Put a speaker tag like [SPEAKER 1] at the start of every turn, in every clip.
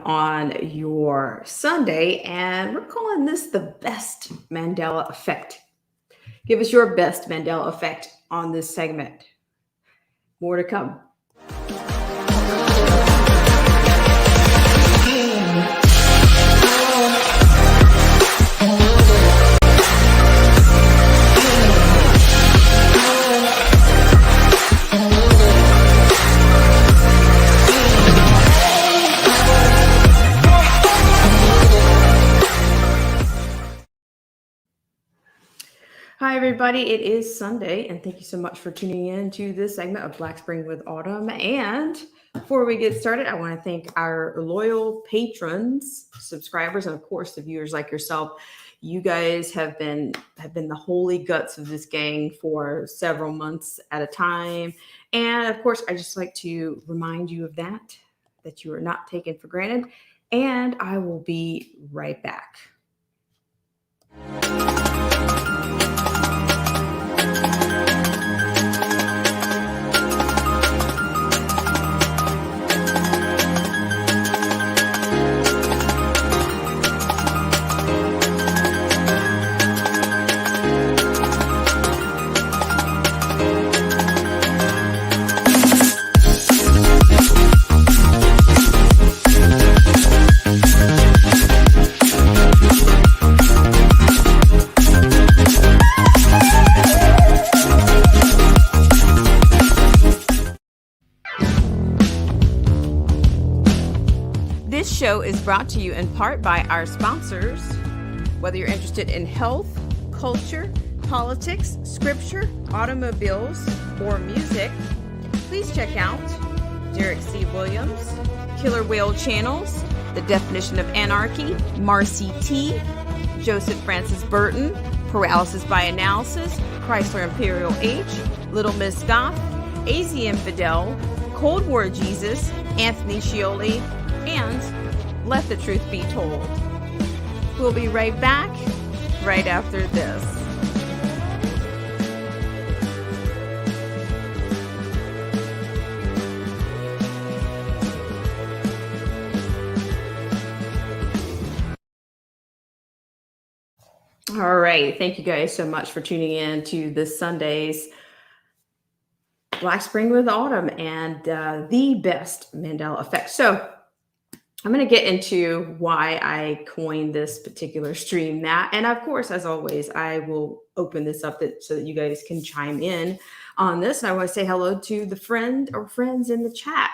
[SPEAKER 1] on your Sunday, and we're calling this the best Mandela effect. Give us your best Mandela effect on this segment. More to come. Hi, everybody. It is Sunday, and thank you so much for tuning in to this segment of Black Spring with Autumn. And before we get started, I want to thank our loyal patrons, subscribers, and of course the viewers like yourself. You guys have been the holy guts of this gang for several months at a time. And of course, I just like to remind you of that you are not taken for granted. And I will be right back. This show is brought to you in part by our sponsors. Whether you're interested in health, culture, politics, scripture, automobiles, or music, please check out Derek C. Williams, Killer Whale Channels, The Definition of Anarchy, Marcy T., Joseph Francis Burton, Paralysis by Analysis, Chrysler Imperial H, Little Miss Goth, AZ Infidel, Cold War Jesus, Anthony Scioli, and Let the Truth Be Told. We'll be right back right after this. All right. Thank you guys so much for tuning in to this Sunday's Black Spring with Autumn and the best Mandela effect. So I'm going to get into why I coined this particular stream and of course, as always, I will open this up so that you guys can chime in on this. And I want to say hello to the friend or friends in the chat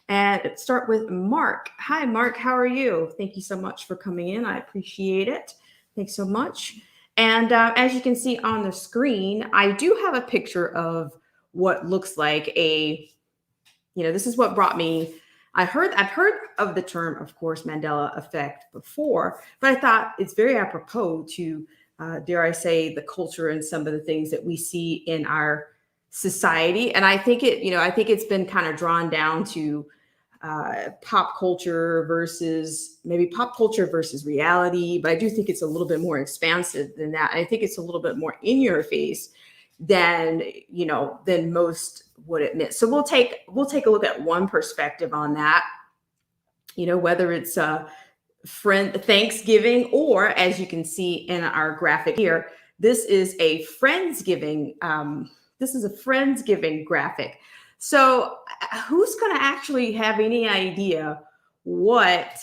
[SPEAKER 1] and start with Mark. Hi, Mark. How are you? Thank you so much for coming in. I appreciate it. Thanks so much. And as you can see on the screen, I do have a picture of what looks like this is what brought me. I've heard of the term, of course, Mandela effect before, but I thought it's very apropos to, dare I say, the culture and some of the things that we see in our society. And I think it's been kind of drawn down to pop culture versus reality. But I do think it's a little bit more expansive than that. I think it's a little bit more in your face than most would admit. So we'll take a look at one perspective on that, whether it's Thanksgiving, or as you can see in our graphic here, this is a Friendsgiving. This is a Friendsgiving graphic. So who's going to actually have any idea what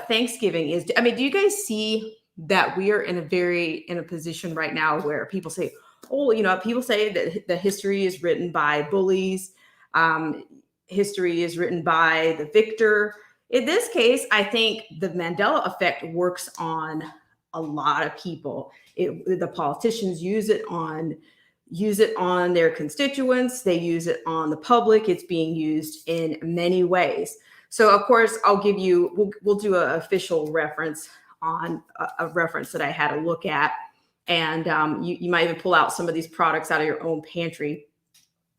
[SPEAKER 1] Thanksgiving is? I mean, do you guys see that we are in a position right now where people say, people say that the history is written by bullies. History is written by the victor. In this case, I think the Mandela effect works on a lot of people. The politicians use it on their constituents. They use it on the public. It's being used in many ways. So, of course, we'll do an official reference on a reference that I had a look at. And you might even pull out some of these products out of your own pantry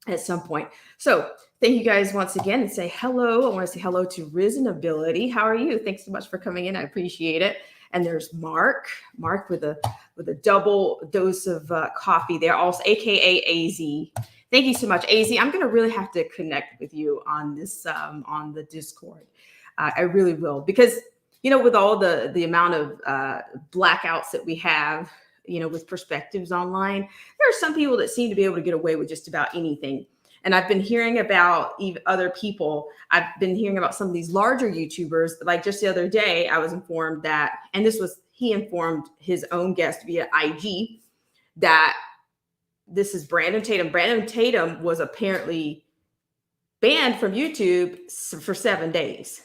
[SPEAKER 1] at some point. So thank you guys once again and say hello. I want to say hello to Risen Ability. How are you? Thanks so much for coming in. I appreciate it. And there's Mark with a double dose of coffee there, also AKA AZ. Thank you so much, AZ. I'm going to really have to connect with you on this on the Discord. I really will, because with all the amount of blackouts that we have, with perspectives online, there are some people that seem to be able to get away with just about anything. And I've been hearing about even other people. I've been hearing about some of these larger YouTubers. Like just the other day, I was informed that, and he informed his own guest via IG, that this is Brandon Tatum. Brandon Tatum was apparently banned from YouTube for 7 days.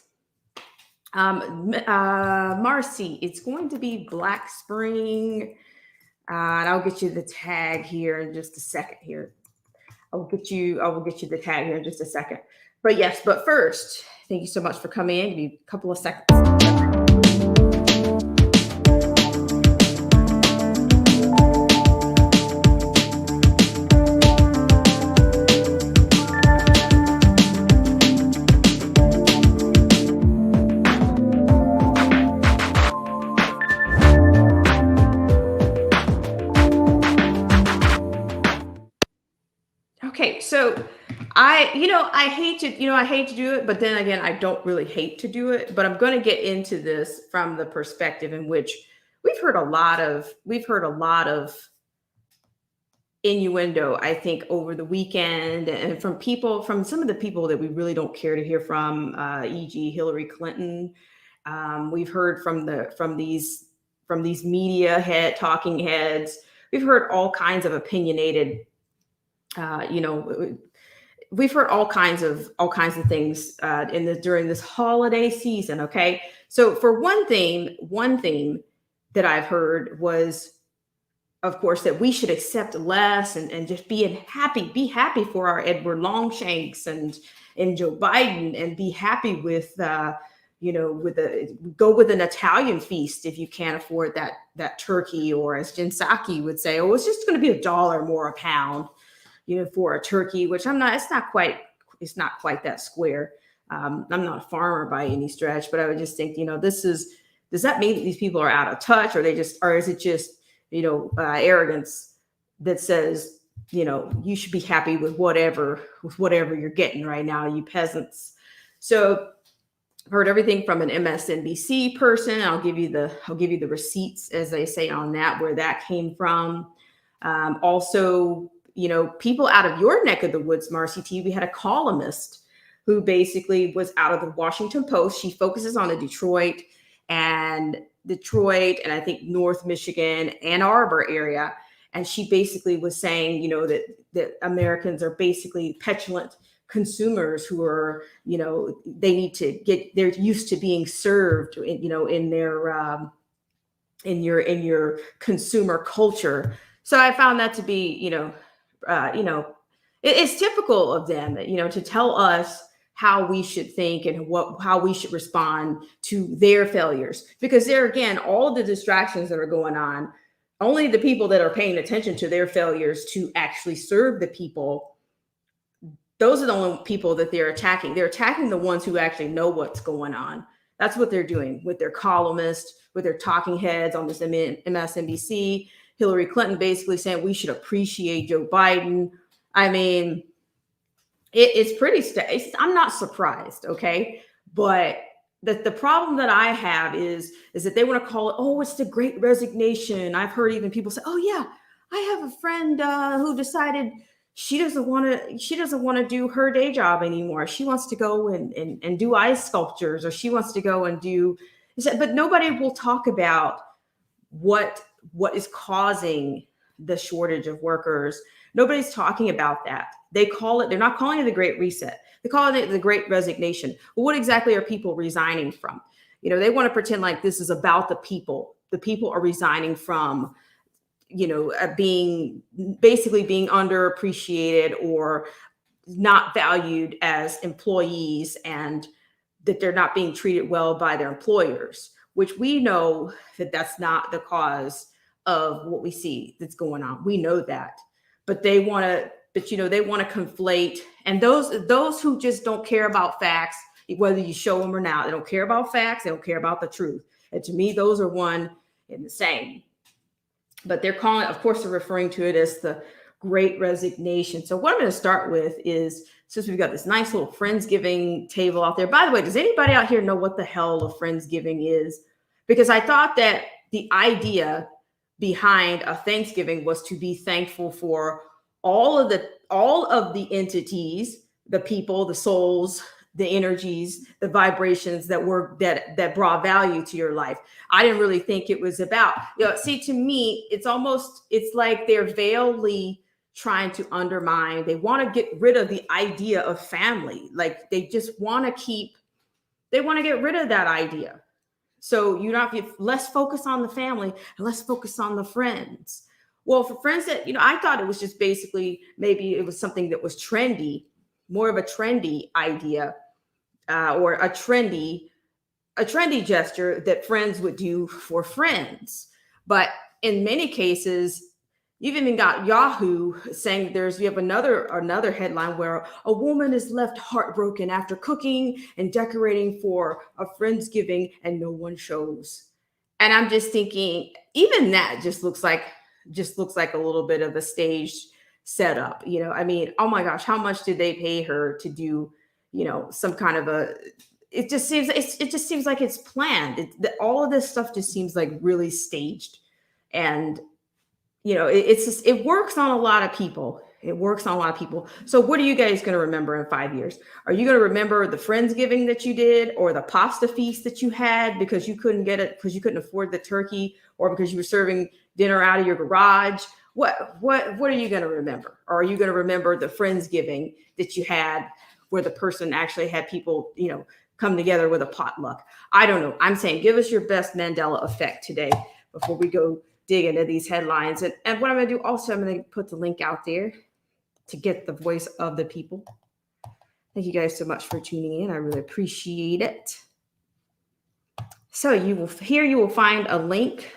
[SPEAKER 1] Marcy, it's going to be Black Spring. And I'll get you the tag here in just a second here. I will get you the tag here in just a second. But yes, but first, thank you so much for coming in. Give me a couple of seconds. Okay, so I hate to do it, but then again, I don't really hate to do it. But I'm going to get into this from the perspective in which we've heard a lot of innuendo, I think, over the weekend, and from some of the people that we really don't care to hear from, e.g., Hillary Clinton. We've heard from these media talking heads. We've heard all kinds of opinionated. We've heard all kinds of things during this holiday season. Okay, so for one thing that I've heard was, of course, that we should accept less and just be happy for our Edward Longshanks and Joe Biden, and be happy with go with an Italian feast if you can't afford that turkey, or as Jen Psaki would say, oh, it's just going to be $1 more a pound, for a turkey, which it's not quite that square. I'm not a farmer by any stretch, but I would just think, does that mean that these people are out of touch, or is it just, arrogance that says, you should be happy with whatever you're getting right now, you peasants. So I've heard everything from an MSNBC person. I'll give you the receipts, as they say on that, where that came from. Also, people out of your neck of the woods, Marcy T. We had a columnist who basically was out of the Washington Post. She focuses on the Detroit and I think North Michigan, Ann Arbor area. And she basically was saying, that Americans are basically petulant consumers who are, they need to they're used to being served, in their, in your consumer culture. So I found that to be, it's typical of them, to tell us how we should think and how we should respond to their failures. Because there again, all the distractions that are going on, only the people that are paying attention to their failures to actually serve the people, those are the only people that they're attacking. They're attacking the ones who actually know what's going on. That's what they're doing with their columnists, with their talking heads on this MSNBC. Hillary Clinton basically saying we should appreciate Joe Biden. I mean, it's pretty. I'm not surprised, okay? But the problem that I have is that they want to call it, oh, it's the Great Resignation. I've heard even people say, oh yeah, I have a friend who decided she doesn't want to do her day job anymore. She wants to go and do ice sculptures, or she wants to go and do. But nobody will talk about what is causing the shortage of workers. Nobody's talking about that. They're not calling it the Great Reset. They're calling it the Great Resignation. Well, what exactly are people resigning from? They want to pretend like this is about the people. The people are resigning from, being underappreciated or not valued as employees, and that they're not being treated well by their employers, which we know that that's not the cause of what we see that's going on. We know that, but they want to conflate, and those who just don't care about facts, whether you show them or not, they don't care about facts. They don't care about the truth. And to me, those are one and the same. But they're calling, of course, they're referring to it as the Great Resignation. So what I'm going to start with is, since we've got this nice little Friendsgiving table out there. By the way, does anybody out here know what the hell a Friendsgiving is? Because I thought that the idea behind a Thanksgiving was to be thankful for all of the entities, the people, the souls, the energies, the vibrations that brought value to your life. I didn't really think it was about, see, to me, it's like they're veilingly trying to undermine. They want to get rid of the idea of family. Like they want to get rid of that idea. So let's focus on the family and let's focus on the friends. Well, for friends that, I thought it was just basically, maybe it was something that was trendy, more of a trendy idea, or a trendy gesture that friends would do for friends. But in many cases, you've even got Yahoo saying you have another headline where a woman is left heartbroken after cooking and decorating for a Friendsgiving and no one shows. And I'm just thinking, even that just looks like a little bit of a staged setup. I mean, oh my gosh, how much did they pay her to do, some kind of it just seems like it's planned. All of this stuff just seems like really staged. And it works on a lot of people. It works on a lot of people. So what are you guys going to remember in 5 years? Are you going to remember the Friendsgiving that you did, or the pasta feast that you had because you couldn't get it, because you couldn't afford the turkey, or because you were serving dinner out of your garage? What are you going to remember? Or are you going to remember the Friendsgiving that you had where the person actually had people, come together with a potluck? I don't know. I'm saying give us your best Mandela effect today before we go dig into these headlines. And what I'm going to do also, I'm going to put the link out there to get the voice of the people. Thank you guys so much for tuning in. I really appreciate it. So you will find a link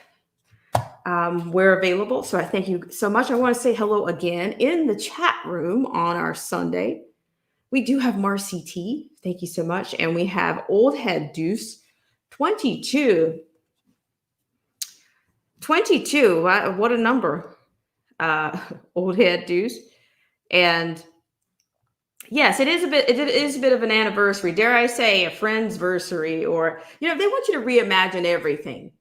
[SPEAKER 1] where available. So I thank you so much. I want to say hello again in the chat room on our Sunday. We do have Marcy T. Thank you so much. And we have Old Head Deuce 22. 22. What a number. Old Head Deuce. And yes, it is a bit of an anniversary. Dare I say a friendsversary, or, they want you to reimagine everything.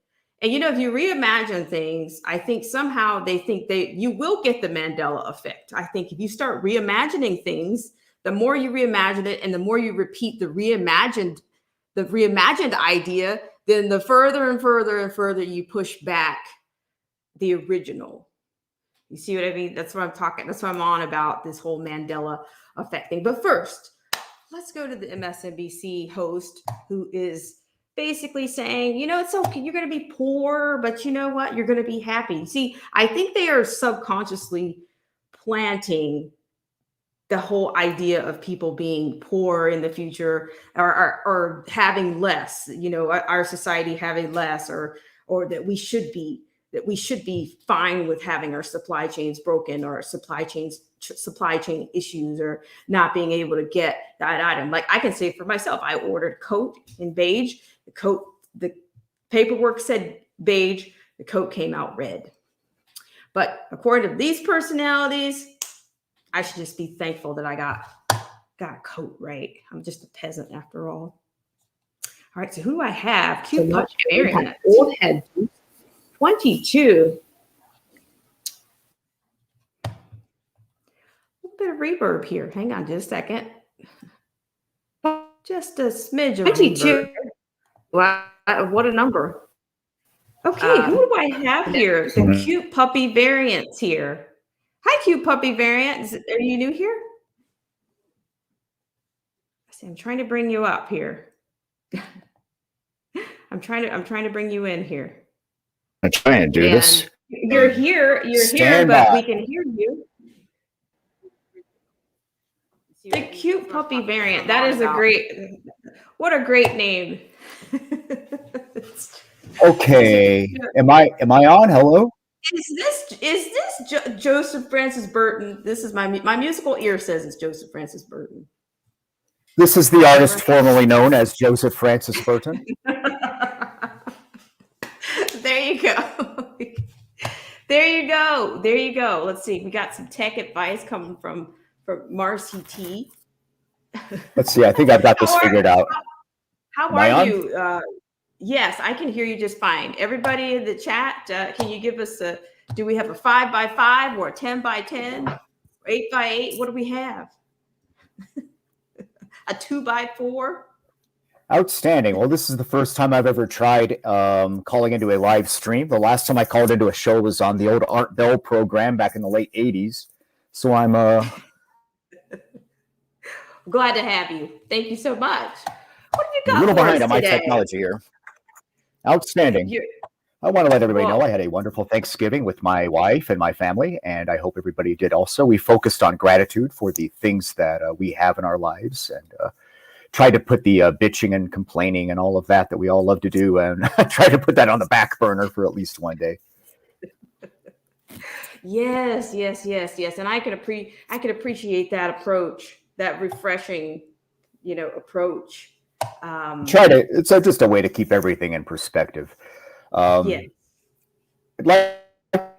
[SPEAKER 1] And, if you reimagine things, I think somehow they think you will get the Mandela effect. I think if you start reimagining things, the more you reimagine it and the more you repeat the reimagined idea, then the further and further and further you push back the original. You see what I mean? That's what I'm talking. That's what I'm on about, this whole Mandela effect thing. But first, let's go to the MSNBC host who is basically saying, it's okay. You're going to be poor, but you know what? You're going to be happy. See, I think they are subconsciously planting the whole idea of people being poor in the future, or having less, our society having less, or that we should be fine with having our supply chains broken, or supply chain issues, or not being able to get that item. Like I can say for myself, I ordered a coat in beige. The paperwork said beige. The coat came out red. But according to these personalities, I should just be thankful that I got a coat, right? I'm just a peasant after all. All right, so who do I have? Cute puppy variant. Old Head 22. A little bit of reverb here. Hang on just a second. Just a smidge of 22. Wow, what a number. Okay, who do I have here? The cute puppy variants here. Hi, cute puppy variant. Are you new here? I'm trying to bring you up here. I'm trying to bring you in here.
[SPEAKER 2] I'm trying to do this.
[SPEAKER 1] You're here, but we can hear you. The cute puppy variant. That is what a great name.
[SPEAKER 2] Okay. Am I on? Hello?
[SPEAKER 1] Is this Joseph Francis Burton? This is my musical ear says it's Joseph Francis Burton.
[SPEAKER 2] This is the artist formerly known as Joseph Francis Burton.
[SPEAKER 1] There you go. There you go. There you go. Let's see. We got some tech advice coming from Marcy T.
[SPEAKER 2] Let's see. I think I've got this
[SPEAKER 1] How are
[SPEAKER 2] figured out.
[SPEAKER 1] how
[SPEAKER 2] Am
[SPEAKER 1] are
[SPEAKER 2] I on?
[SPEAKER 1] you? Yes, I can hear you just fine. Everybody in the chat, can you give us a? Do we have a 5x5 or a 10x10, 8x8? What do we have? A 2x4?
[SPEAKER 2] Outstanding. Well, this is the first time I've ever tried calling into a live stream. The last time I called into a show was on the old Art Bell program back in the late 80s. So I'm
[SPEAKER 1] Glad to have you. Thank you so much. What have you
[SPEAKER 2] a
[SPEAKER 1] got
[SPEAKER 2] little
[SPEAKER 1] for
[SPEAKER 2] behind
[SPEAKER 1] us
[SPEAKER 2] on my
[SPEAKER 1] today?
[SPEAKER 2] technology here. Outstanding.
[SPEAKER 1] You're,
[SPEAKER 2] I want to let everybody know
[SPEAKER 1] well,
[SPEAKER 2] I had a wonderful Thanksgiving with my wife and my family, and I hope everybody did also. We focused on gratitude for the things that we have in our lives and tried to put the bitching and complaining and all of that we all love to do and try to put that on the back burner for at least one day.
[SPEAKER 1] yes, yes, yes, yes. And I can appreciate that approach, that refreshing, approach.
[SPEAKER 2] Try to, it's just a way to keep everything in perspective.
[SPEAKER 1] Yeah.
[SPEAKER 2] I'd like to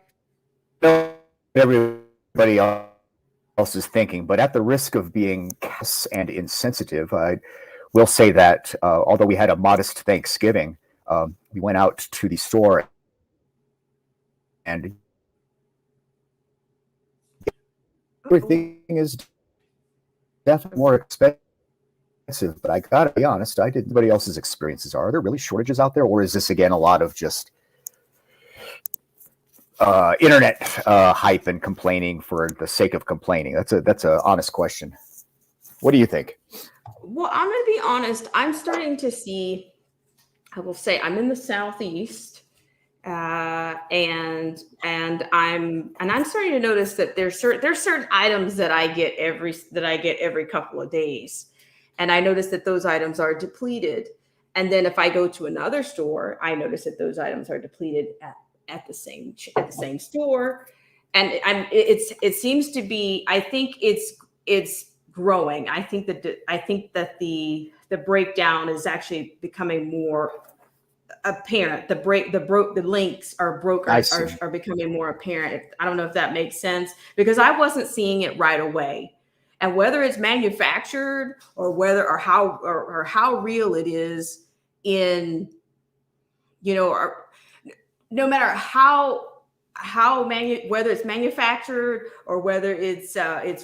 [SPEAKER 2] know what everybody else is thinking, but at the risk of being callous and insensitive, I will say that although we had a modest Thanksgiving, we went out to the store and everything is definitely more expensive. But I gotta be honest, I did anybody else's experiences. Are there really shortages out there, or is this again a lot of just internet hype and complaining for the sake of complaining? That's a honest question. What do you think?
[SPEAKER 1] Well, I'm going to be honest. I'm starting to see. I will say I'm in the southeast, and I'm starting to notice that there's certain items that I get every couple of days, and I notice that those items are depleted. And then if I go to another store, I notice that those items are depleted at the same store, and it seems to be. I think it's growing. I think that the breakdown is actually becoming more apparent. The links are broke
[SPEAKER 2] I
[SPEAKER 1] are becoming more apparent. I don't know if that makes sense because I wasn't seeing it right away. And whether it's manufactured or whether or how real it is in or no matter whether it's manufactured or whether it's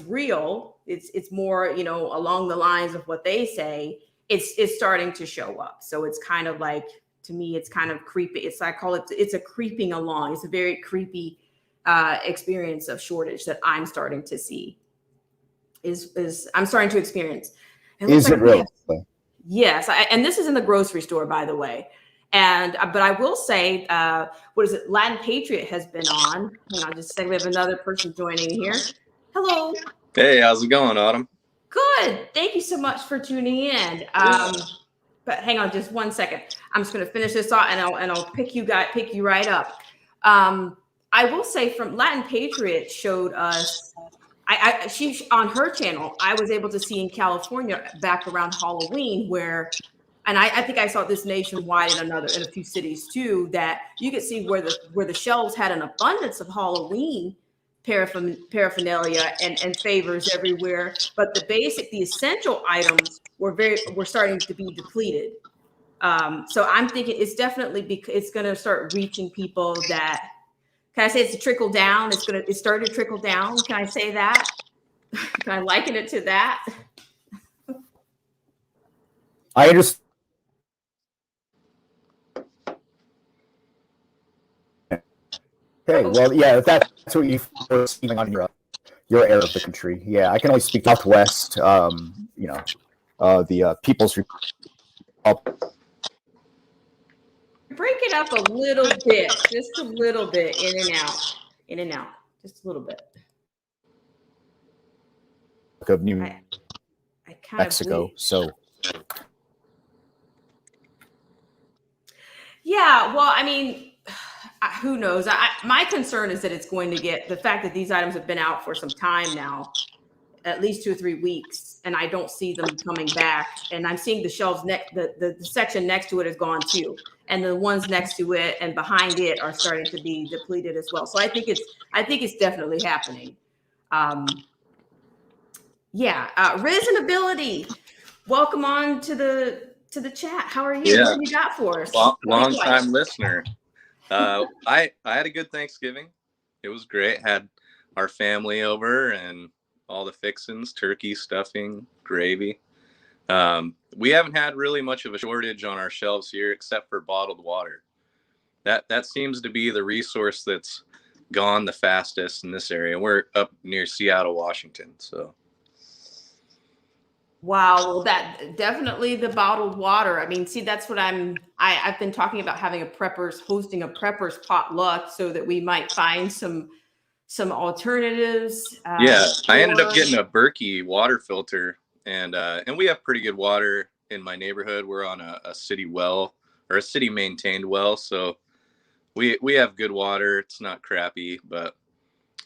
[SPEAKER 1] real, it's more along the lines of what they say. It's starting to show up. So it's kind of like, to me, it's kind of creepy. I call it's a creeping along. It's a very creepy experience of shortage that I'm starting to see. Is I'm starting to experience. It looks
[SPEAKER 2] Is it
[SPEAKER 1] like we
[SPEAKER 2] really?
[SPEAKER 1] have. Yes, and this is in the grocery store, by the way. And but I will say, what is it? Latin Patriot has been on. Hang on, just a second. We have another person joining here. Hello.
[SPEAKER 3] Hey, how's it going, Autumn?
[SPEAKER 1] Good. Thank you so much for tuning in.
[SPEAKER 3] Yeah.
[SPEAKER 1] But hang on, just one second. I'm just going to finish this off, and I'll pick you right up. I will say, from Latin Patriot showed us. She on her channel, I was able to see in California back around Halloween and I think I saw this nationwide in a few cities too, that you could see where the shelves had an abundance of Halloween paraphernalia and favors everywhere, but the essential items were starting to be depleted. So I'm thinking it's definitely it's going to start reaching people that. Can I say it's a trickle down? It's starting to trickle down. Can I say that? Can I liken it to that?
[SPEAKER 2] I understand. Okay, well, yeah, if that's what you were seeing on your area of the country, yeah, I can only speak Southwest. The People's Republic.
[SPEAKER 1] Break it up a little bit, just a little bit, in and out, just a little bit.
[SPEAKER 2] Of New
[SPEAKER 1] I kind
[SPEAKER 2] Mexico,
[SPEAKER 1] of
[SPEAKER 2] so.
[SPEAKER 1] Yeah, well, I mean, who knows? My concern is that it's going to get the fact that these items have been out for some time now. at least 2 or 3 weeks, and I don't see them coming back. And I'm seeing the shelves the section next to it is gone too, and the ones next to it and behind it are starting to be depleted as well. So I think it's definitely happening. Reasonability. Welcome on to the chat. How are you?
[SPEAKER 3] Yeah.
[SPEAKER 1] What do you got for us?
[SPEAKER 3] Long time listener. I had a good Thanksgiving. It was great. Had our family over and all the fixings, turkey, stuffing, gravy. We haven't had really much of a shortage on our shelves here except for bottled water. That seems to be the resource that's gone the fastest in this area. We're up near Seattle, Washington, so.
[SPEAKER 1] Wow, well, that definitely the bottled water. I mean, see, that's what I've been talking about hosting a preppers potluck so that we might find some alternatives.
[SPEAKER 3] I ended up getting a Berkey water filter, and we have pretty good water in my neighborhood. We're on a city well, or a city maintained well, so we have good water. It's not crappy, but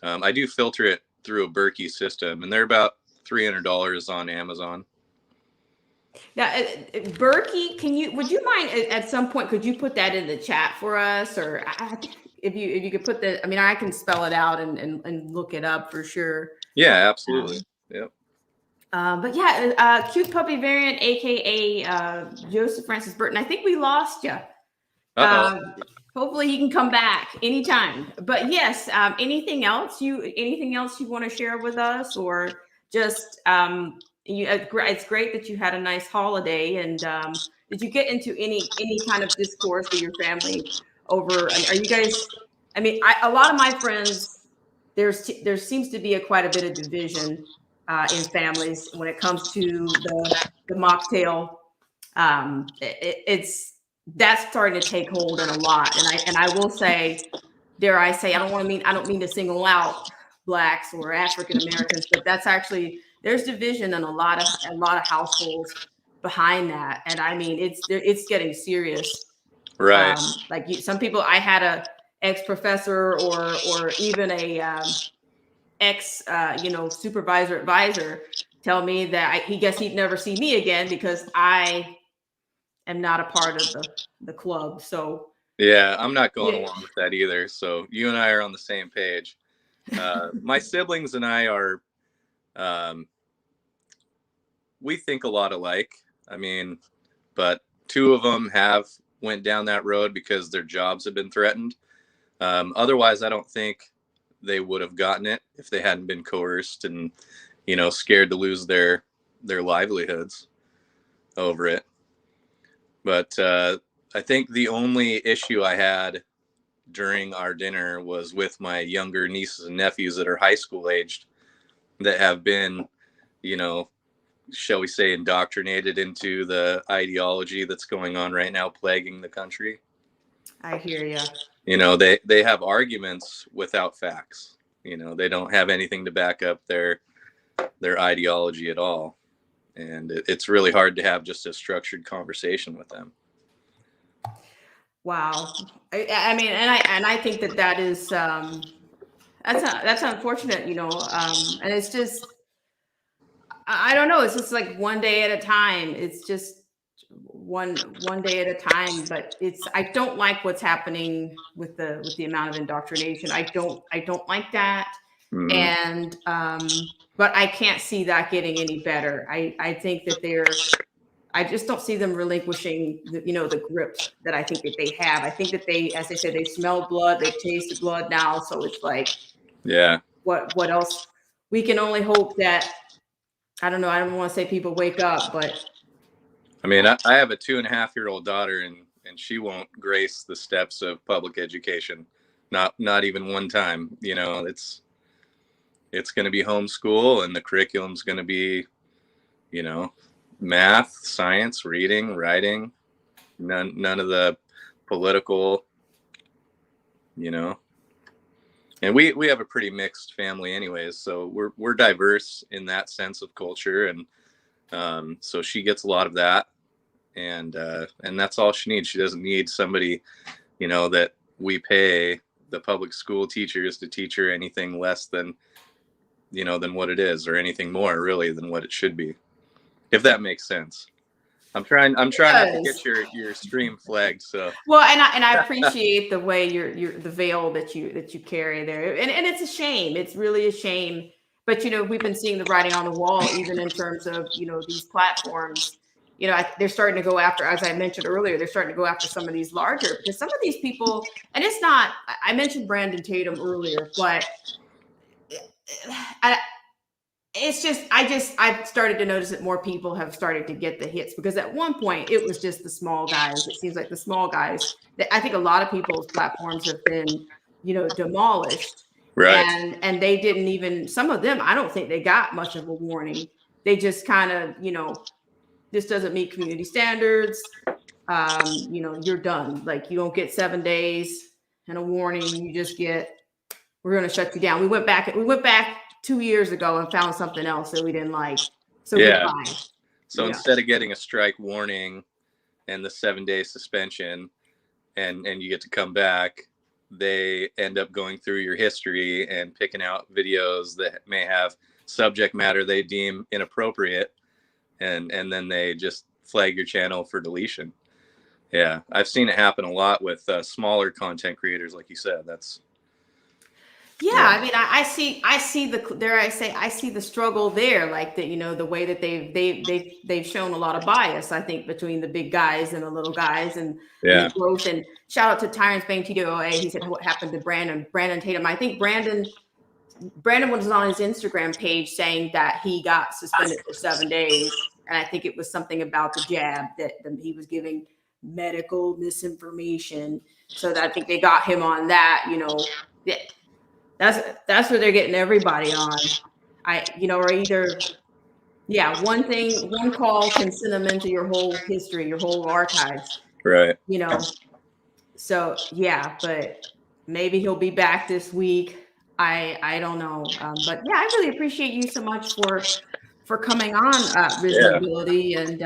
[SPEAKER 3] I do filter it through a Berkey system, and they're about $300 on Amazon.
[SPEAKER 1] Now, Berkey, would you mind at some point, could you put that in the chat for us? Or if you could put I mean, I can spell it out and look it up for sure.
[SPEAKER 3] Yeah, absolutely. Yep.
[SPEAKER 1] But yeah, Cute Puppy Variant, AKA Joseph Francis Burton. I think we lost you. Hopefully he can come back anytime. But yes, anything else you want to share with us, or just it's great that you had a nice holiday. And did you get into any kind of discourse with your family over? Are you guys? I mean, a lot of my friends, there seems to be quite a bit of division in families when it comes to the mocktail. That's starting to take hold in a lot. And I will say, dare I say, I don't mean to single out Blacks or African Americans, but that's actually, there's division in a lot of households behind that. And I mean, it's getting serious.
[SPEAKER 3] Right.
[SPEAKER 1] Some people, I had a ex-professor or even a ex supervisor advisor tell me that he guessed he'd never see me again because I am not a part of the club. So
[SPEAKER 3] yeah, I'm not going along with that either. So you and I are on the same page. My siblings and I are, we think a lot alike. I mean, but two of them went down that road because their jobs have been threatened. Otherwise, I don't think they would have gotten it if they hadn't been coerced and, scared to lose their livelihoods over it. But I think the only issue I had during our dinner was with my younger nieces and nephews that are high school aged that have been, shall we say, indoctrinated into the ideology that's going on right now, plaguing the country.
[SPEAKER 1] I hear you.
[SPEAKER 3] They have arguments without facts. They don't have anything to back up their ideology at all. And it's really hard to have just a structured conversation with them.
[SPEAKER 1] Wow. I mean, and I think that is that's unfortunate, and it's just, I don't know. It's just like one day at a time. It's just one day at a time. But I don't like what's happening with the amount of indoctrination. I don't like that.
[SPEAKER 3] Mm-hmm.
[SPEAKER 1] And but I can't see that getting any better. I think that I just don't see them relinquishing the grip that I think that they have. I think that they, as they said, they smell blood, they've tasted blood now. So it's like,
[SPEAKER 3] yeah,
[SPEAKER 1] what else? We can only hope that, I don't know, I don't want to say people wake up, but
[SPEAKER 3] I mean, I have a 2.5-year-old daughter, and she won't grace the steps of public education, not even one time. It's going to be homeschool, and the curriculum's going to be, math, science, reading, writing, none of the political, and we have a pretty mixed family anyways, so we're diverse in that sense of culture, and so she gets a lot of that, and that's all she needs. She doesn't need somebody, that we pay the public school teachers to teach her anything less than than what it is, or anything more really than what it should be, if that makes sense. I'm trying not to get your stream flagged. So
[SPEAKER 1] well, and I appreciate the way you're the veil that you carry there, and it's a shame. It's really a shame. But we've been seeing the writing on the wall, even in terms of these platforms. They're starting to go after, as I mentioned earlier, they're starting to go after some of these larger, because some of these people, and it's not. I mentioned Brandon Tatum earlier, but it's just I've started to notice that more people have started to get the hits, because at one point it was just the small guys. It seems like the small guys that I think a lot of people's platforms have been, demolished.
[SPEAKER 3] right.
[SPEAKER 1] And they didn't even, some of them, I don't think they got much of a warning. They just kind of, this doesn't meet community standards. You're done. Like, you don't get 7 days and a warning. You just get, we're going to shut you down. We went back 2 years ago and found something else that we didn't like. So
[SPEAKER 3] Yeah.
[SPEAKER 1] goodbye.
[SPEAKER 3] So instead of getting a strike warning and the 7-day suspension and you get to come back, they end up going through your history and picking out videos that may have subject matter they deem inappropriate, and then they just flag your channel for deletion. Yeah, I've seen it happen a lot with smaller content creators, like you said. That's
[SPEAKER 1] I mean, I see the, dare I say, I see the struggle there, like the way that they've shown a lot of bias, I think, between the big guys and the little guys, and the growth. And shout out to Tyrants Bang TDOA. He said, what happened to Brandon Tatum? I think Brandon was on his Instagram page saying that he got suspended for 7 days, and I think it was something about the jab, that he was giving medical misinformation. So that I think they got him on that. That's where they're getting everybody on. Or either, one call can send them into your whole history, your whole archives.
[SPEAKER 3] right.
[SPEAKER 1] So but maybe he'll be back this week. I don't know. But yeah, I really appreciate you so much for coming on, Reasonability. And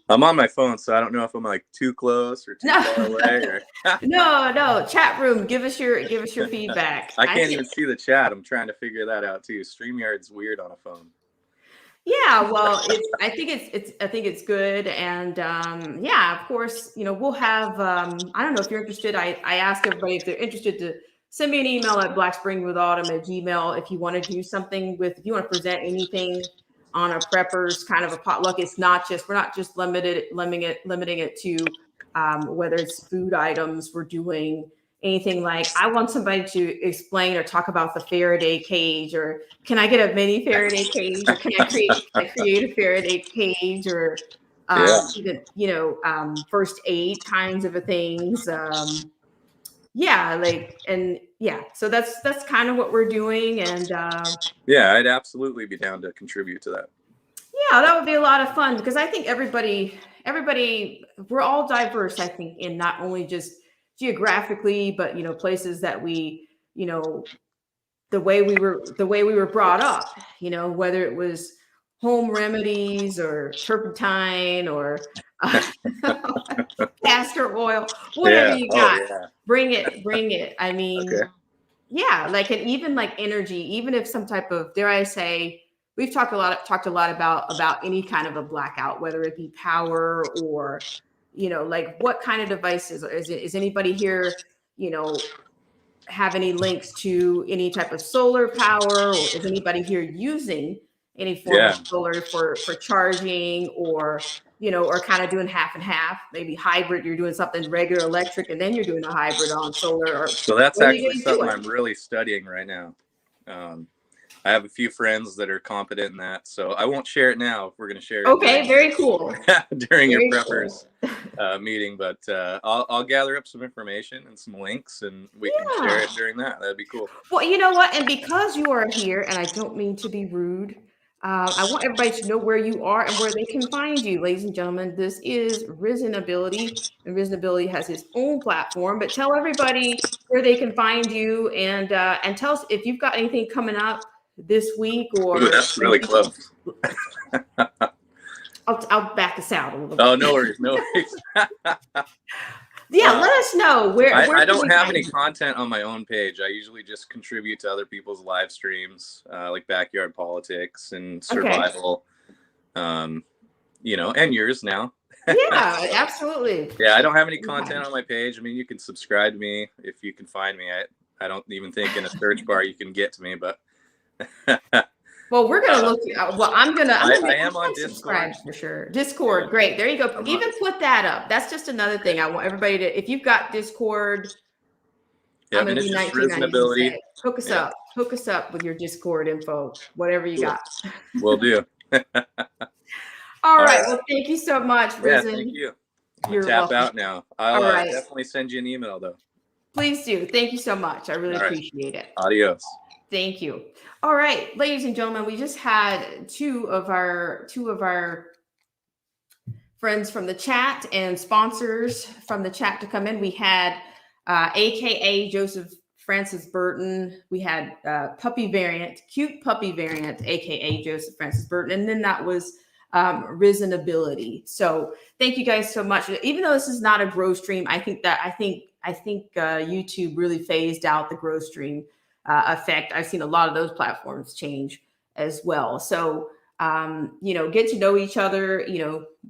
[SPEAKER 3] I'm on my phone, so I don't know if I'm like too close or too far away. Or
[SPEAKER 1] no, chat room. Give us your feedback.
[SPEAKER 3] I can't even see the chat. I'm trying to figure that out too. StreamYard's weird on a phone.
[SPEAKER 1] Yeah, well, I think it's good, and of course, we'll have. I don't know if you're interested. I asked everybody if they're interested to send me an email at blackspringwithautumn@gmail.com if you want to do something if you want to present anything on a preppers kind of a potluck. We're not just limiting it to whether it's food items. We're doing anything like, I want somebody to explain or talk about the Faraday cage, or can I get a mini Faraday cage, or can I create a Faraday cage, or even first aid kinds of things. So that's kind of what we're doing. And
[SPEAKER 3] I'd absolutely be down to contribute to that.
[SPEAKER 1] Yeah, that would be a lot of fun, because I think everybody, we're all diverse, I think, in not only just geographically, but places that we, the way we were brought up, whether it was home remedies or turpentine or castor oil, whatever you got, bring it. I mean, and even like energy, even if some type of, dare I say, we've talked a lot about any kind of a blackout, whether it be power or, like what kind of devices is anybody here, have any links to any type of solar power, or is anybody here using any form of solar for charging, or, or kind of doing half and half, maybe hybrid, you're doing something regular electric and then you're doing a hybrid on solar.
[SPEAKER 3] So that's actually something I'm really studying right now. I have a few friends that are competent in that, so I won't share it now. If we're going to share it,
[SPEAKER 1] okay, very cool.
[SPEAKER 3] during your preppers meeting, but I'll gather up some information and some links, and we can share it during that. That'd be cool.
[SPEAKER 1] Well, you know what? And because you are here, and I don't mean to be rude, I want everybody to know where you are and where they can find you, ladies and gentlemen. This is Reasonability, and Reasonability has his own platform. But tell everybody where they can find you, and tell us if you've got anything coming up this week, or
[SPEAKER 3] that's really close.
[SPEAKER 1] I'll back us out a little bit.
[SPEAKER 3] Oh, no worries.
[SPEAKER 1] Yeah, let us know where
[SPEAKER 3] I
[SPEAKER 1] can
[SPEAKER 3] don't
[SPEAKER 1] we
[SPEAKER 3] have
[SPEAKER 1] find
[SPEAKER 3] any
[SPEAKER 1] you?
[SPEAKER 3] content on my own page. I usually just contribute to other people's live streams, like backyard politics and
[SPEAKER 1] Okay.
[SPEAKER 3] survival, and yours now.
[SPEAKER 1] Yeah, absolutely.
[SPEAKER 3] Yeah, I don't have any
[SPEAKER 1] Okay.
[SPEAKER 3] content on my page. I mean, you can subscribe to me if you can find me. I don't even think in a search bar you can get to me, but
[SPEAKER 1] Well, we're gonna look. Well, I'm gonna
[SPEAKER 3] I
[SPEAKER 1] make. I'm
[SPEAKER 3] am on
[SPEAKER 1] gonna
[SPEAKER 3] Discord.
[SPEAKER 1] subscribe for sure. Discord, great. There you go.
[SPEAKER 3] I'm
[SPEAKER 1] Even put that up. That's just another thing. I want everybody to. If you've got Discord, I'm
[SPEAKER 3] Yep,
[SPEAKER 1] gonna
[SPEAKER 3] and it's
[SPEAKER 1] be
[SPEAKER 3] just
[SPEAKER 1] 1990s and
[SPEAKER 3] reasonability.
[SPEAKER 1] say, hook us
[SPEAKER 3] Yep,
[SPEAKER 1] up. Hook us up with your Discord info, whatever you
[SPEAKER 3] cool.
[SPEAKER 1] got.
[SPEAKER 3] Will do.
[SPEAKER 1] All
[SPEAKER 3] All
[SPEAKER 1] right.
[SPEAKER 3] right.
[SPEAKER 1] Well, thank you so much,
[SPEAKER 3] Yeah, thank
[SPEAKER 1] Risen.
[SPEAKER 3] you. I'm gonna
[SPEAKER 1] You're
[SPEAKER 3] tap
[SPEAKER 1] welcome.
[SPEAKER 3] out now. I'll
[SPEAKER 1] All right.
[SPEAKER 3] definitely send you an email though.
[SPEAKER 1] Please do. Thank you so much. I really
[SPEAKER 3] All right.
[SPEAKER 1] appreciate it.
[SPEAKER 3] Adios.
[SPEAKER 1] Thank you. All right, ladies and gentlemen, we just had two of our friends from the chat and sponsors from the chat to come in. We had AKA Joseph Francis Burton. We had cute puppy variant, AKA Joseph Francis Burton. And then that was Risen Ability. So thank you guys so much. Even though this is not a grow stream, I think YouTube really phased out the grow stream effect. I've seen a lot of those platforms change as well. So get to know each other,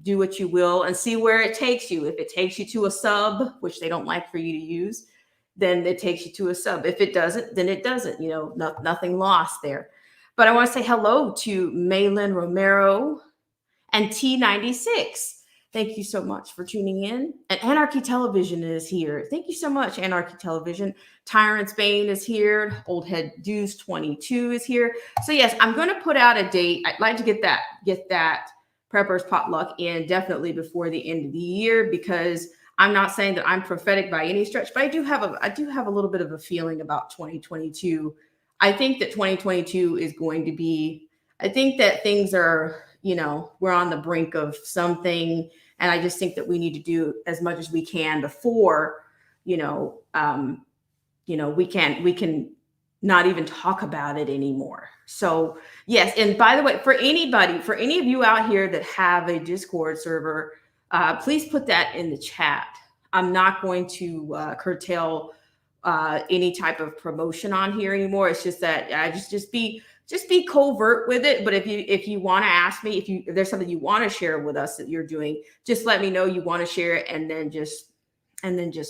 [SPEAKER 1] do what you will and see where it takes you. If it takes you to a sub, which they don't like for you to use, then it takes you to a sub. If it doesn't, then it doesn't, nothing lost there. But I want to say hello to Maylin Romero and T96. Thank you so much for tuning in. And Anarchy Television is here. Thank you so much, Anarchy Television. Tyrant Spain is here. Old Head Deuce 22 is here. So yes, I'm going to put out a date. I'd like to get that Preppers Potluck in definitely before the end of the year, because I'm not saying that I'm prophetic by any stretch, but I do have a little bit of a feeling about 2022. I think that 2022 is going to be, I think that things are, we're on the brink of something. And I just think that we need to do as much as we can before, we can not even talk about it anymore. So yes. And by the way, for any of you out here that have a Discord server, please put that in the chat. I'm not going to curtail any type of promotion on here anymore. It's just that I just be covert with it. But if you want to ask me, if there's something you want to share with us that you're doing, just let me know you want to share it, and then just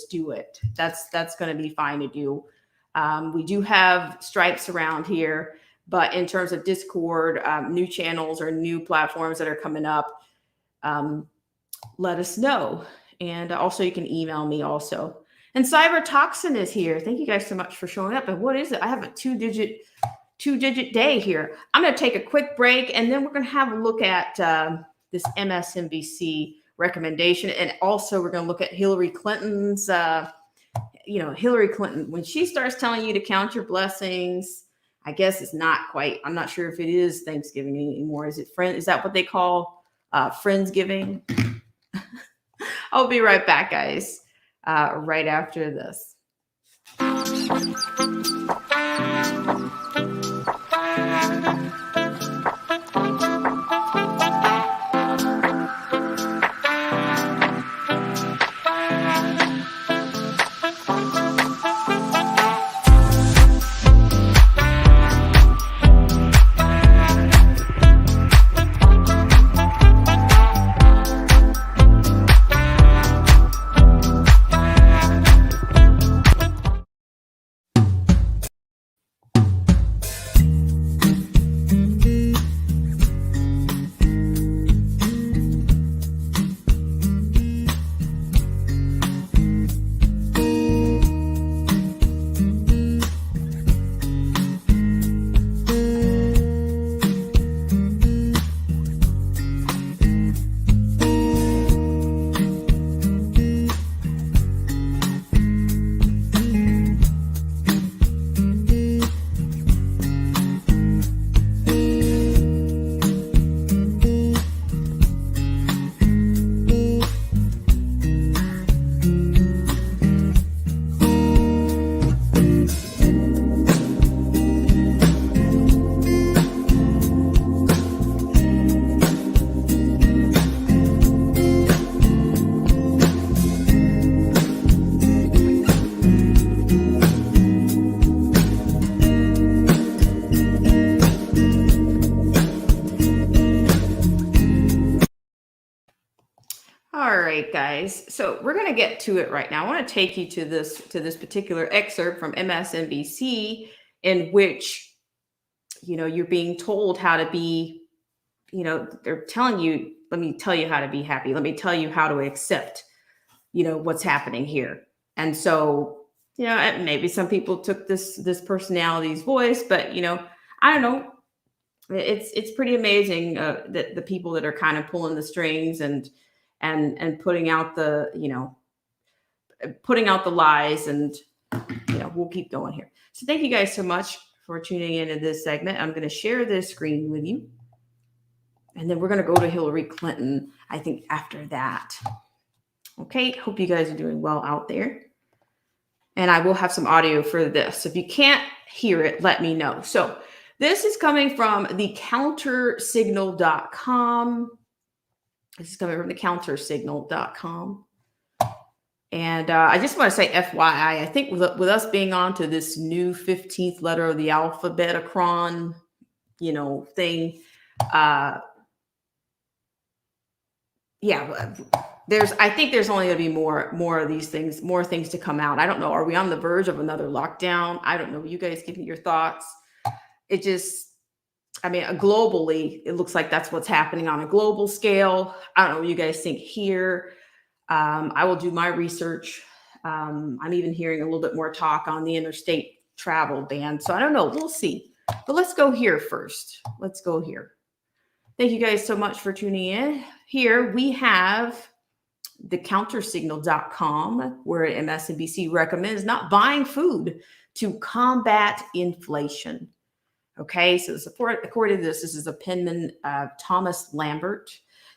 [SPEAKER 1] do it. That's going to be fine to do. We do have stripes around here, but in terms of Discord, new channels or new platforms that are coming up, let us know. And also you can email me also. And Cyber Toxin is here. Thank you guys so much for showing up. And what is it? I have a two-digit day here. I'm going to take a quick break, and then we're going to have a look at this MSNBC recommendation. And also we're going to look at Hillary Clinton's, Hillary Clinton, when she starts telling you to count your blessings, I guess it's not quite, I'm not sure if it is Thanksgiving anymore. Is that what they call Friendsgiving? I'll be right back, guys, right after this. right, guys. So we're going to get to it right now. I want to take you to this particular excerpt from MSNBC in which, you're being told how to be, they're telling you, let me tell you how to be happy. Let me tell you how to accept, what's happening here. And so, maybe some people took this personality's voice, but, I don't know. It's pretty amazing that the people that are kind of pulling the strings and putting out the lies, and we'll keep going here. So thank you guys so much for tuning into this segment. I'm going to share this screen with you, and then we're going to go to Hillary Clinton, I think, after that. Okay, hope you guys are doing well out there. And I will have some audio for this. If you can't hear it, let me know. So this is coming from the countersignal.com. This is coming from the countersignal.com. And I just want to say FYI, I think with us being on to this new 15th letter of the alphabet acron, thing, I think there's only going to be more of these things, more things to come out. I don't know. Are we on the verge of another lockdown? I don't know. You guys give me your thoughts. Globally, it looks like that's what's happening on a global scale. I don't know what you guys think here. I will do my research. I'm even hearing a little bit more talk on the interstate travel ban. So I don't know. We'll see. But let's go here first. Let's go here. Thank you guys so much for tuning in. Here we have the countersignal.com, where MSNBC recommends not buying food to combat inflation. Okay, so according to this is a penman, Thomas Lambert.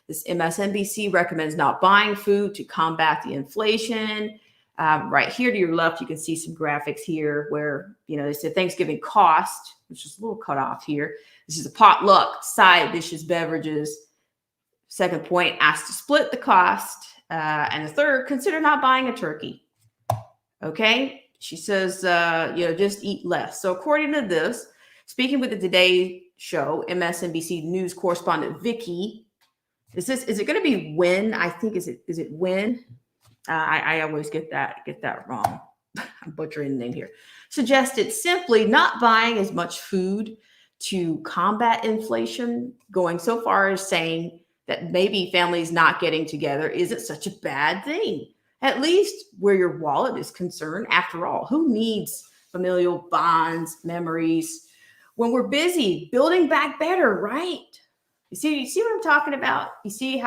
[SPEAKER 1] This MSNBC recommends not buying food to combat the inflation. Right here to your left, you can see some graphics here where, they said Thanksgiving cost, which is a little cut off here. This is a potluck, side dishes, beverages. Second point, asked to split the cost. And the third, consider not buying a turkey. Okay, she says, just eat less. So according to this, speaking with the Today Show, MSNBC news correspondent Vicky, is it going to be Wynn? I think is it Wynn? I always get that wrong. I'm butchering the name here. Suggested simply not buying as much food to combat inflation, going so far as saying that maybe families not getting together isn't such a bad thing, at least where your wallet is concerned. After all, who needs familial bonds, memories, when we're busy building back better, right? You see what I'm talking about? You see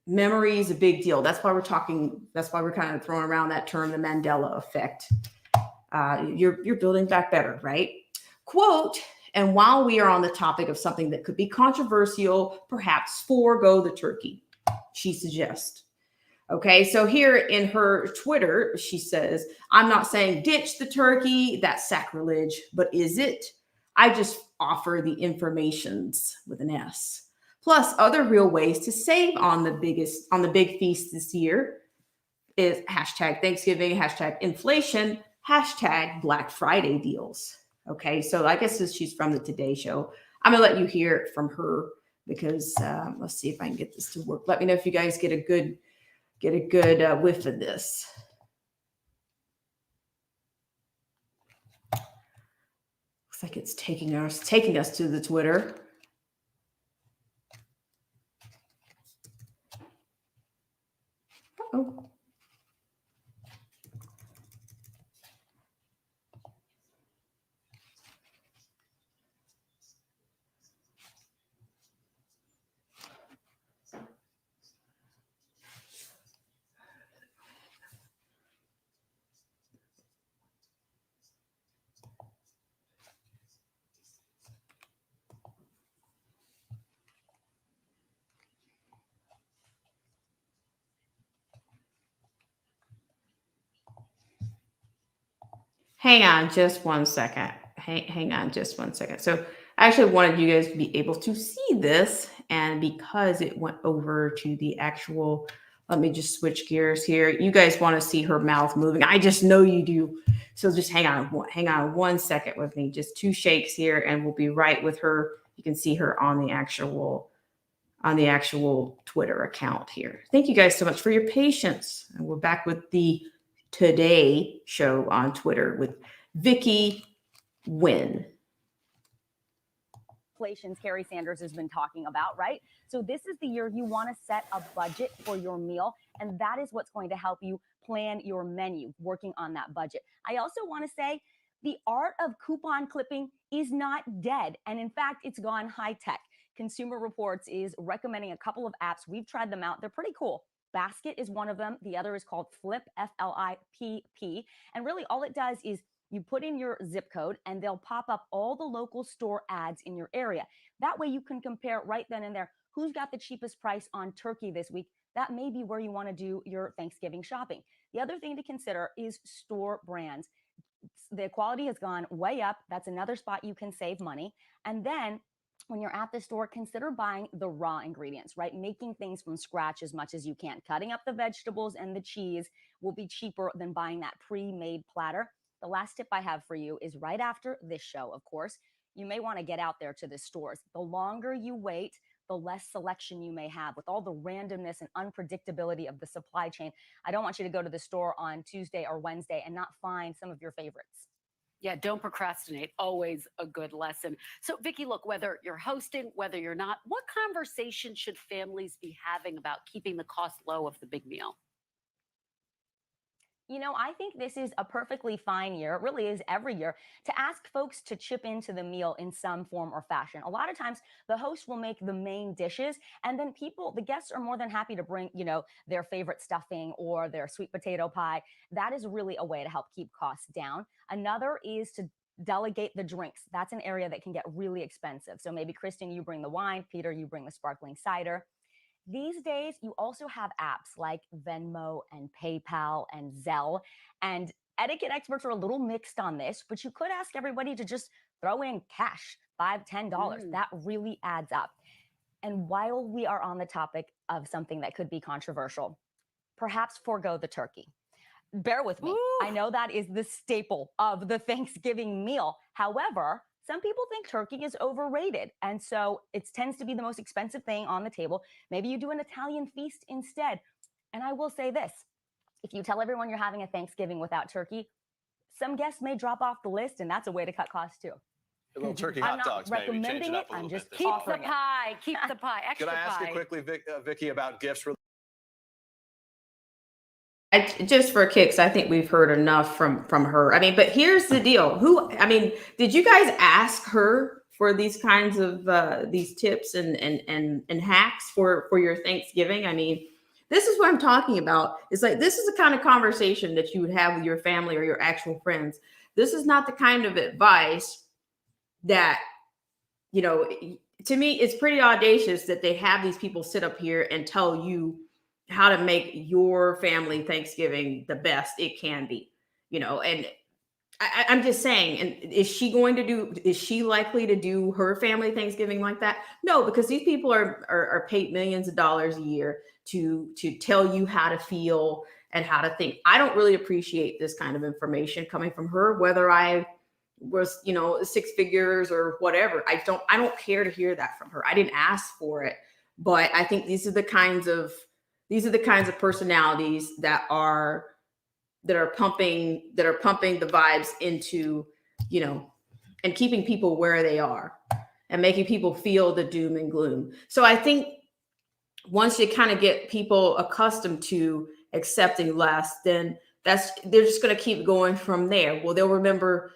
[SPEAKER 1] memory is a big deal. That's why we're kind of throwing around that term, the Mandela effect. You're building back better, right? Quote, and while we are on the topic of something that could be controversial, perhaps forego the turkey, she suggests. Okay, so here in her Twitter, she says, I'm not saying ditch the turkey, that's sacrilege, but is it? I just offer the informations with an S. Plus other real ways to save on the big feast this year is hashtag Thanksgiving, hashtag inflation, hashtag Black Friday deals. Okay, so I guess she's from the Today Show. I'm gonna let you hear it from her because let's see if I can get this to work. Let me know if you guys get a good whiff of this. Looks like it's taking us to the Twitter. Uh-oh. Hang on just one second. Hang on just one second. So I actually wanted you guys to be able to see this. And because it went over to the actual, let me just switch gears here. You guys want to see her mouth moving. I just know you do. So just hang on 1 second with me. Just 2 shakes here and we'll be right with her. You can see her on the actual on the actual Twitter account here. Thank you guys so much for your patience. And we're back with the Today Show on Twitter with Vicky Wynn.
[SPEAKER 4] Inflation Carrie Sanders has been talking about, right? So this is the year you want to set a budget for your meal, and that is what's going to help you plan your menu, working on that budget. I also want to say the art of coupon clipping is not dead, and in fact, it's gone high tech. Consumer Reports is recommending a couple of apps. We've tried them out. They're pretty cool. Basket is one of them. The other is called Flip, F-L-I-P-P. And really all it does is you put in your zip code and they'll pop up all the local store ads in your area. That way you can compare right then and there who's got the cheapest price on turkey this week. That may be where you want to do your Thanksgiving shopping. The other thing to consider is store brands. The quality has gone way up. That's another spot you can save money. And then when you're at the store, consider buying the raw ingredients, right? Making things from scratch as much as you can. Cutting up the vegetables and the cheese will be cheaper than buying that pre-made platter. The last tip I have for you is right after this show, of course, you may want to get out there to the stores. The longer you wait, the less selection you may have with all the randomness and unpredictability of the supply chain. I don't want you to go to the store on Tuesday or Wednesday and not find some of your favorites.
[SPEAKER 5] Yeah, don't procrastinate. Always a good lesson. So, Vicky, look, whether you're hosting, whether you're not, what conversation should families be having about keeping the cost low of the big meal?
[SPEAKER 4] You know, I think this is a perfectly fine year, it really is every year, to ask folks to chip into the meal in some form or fashion. A lot of times the host will make the main dishes and then the guests are more than happy to bring, their favorite stuffing or their sweet potato pie. That is really a way to help keep costs down. Another is to delegate the drinks. That's an area that can get really expensive. So maybe Kristen, you bring the wine, Peter, you bring the sparkling cider. These days, you also have apps like Venmo and PayPal and Zelle. And etiquette experts are a little mixed on this, but you could ask everybody to just throw in cash, $5, $10. That really adds up. And while we are on the topic of something that could be controversial, perhaps forego the turkey. Bear with me.
[SPEAKER 5] Ooh.
[SPEAKER 4] I know that is the staple of the Thanksgiving meal. However, some people think turkey is overrated. And so it tends to be the most expensive thing on the table. Maybe you do an Italian feast instead. And I will say this, if you tell everyone you're having a Thanksgiving without turkey, some guests may drop off the list, and that's a way to cut costs too.
[SPEAKER 6] A little turkey
[SPEAKER 4] I'm
[SPEAKER 6] hot
[SPEAKER 4] not
[SPEAKER 6] dogs, maybe. Change
[SPEAKER 4] recommending
[SPEAKER 6] it up
[SPEAKER 4] it.
[SPEAKER 6] a little
[SPEAKER 4] I'm just
[SPEAKER 6] bit.
[SPEAKER 5] Keep the
[SPEAKER 4] offering it.
[SPEAKER 5] pie. Keep the pie. Extra
[SPEAKER 6] Can I ask
[SPEAKER 5] pie.
[SPEAKER 6] you quickly, Vicky, about gifts?
[SPEAKER 1] Just for kicks, I think we've heard enough from her. I mean, but here's the deal. Did you guys ask her for these kinds of these tips and hacks for your Thanksgiving? I mean, this is what I'm talking about. It's like, this is the kind of conversation that you would have with your family or your actual friends. This is not the kind of advice that, to me, it's pretty audacious that they have these people sit up here and tell you how to make your family Thanksgiving the best it can be, and I'm just saying, and is she likely to do her family Thanksgiving like that? No, because these people are paid millions of dollars a year to tell you how to feel and how to think. I don't really appreciate this kind of information coming from her, whether I was, six figures or whatever. I don't care to hear that from her. I didn't ask for it, but I think these are the kinds of personalities that are pumping the vibes into, and keeping people where they are and making people feel the doom and gloom. So I think once you kind of get people accustomed to accepting less, then they're just going to keep going from there. Well, they'll remember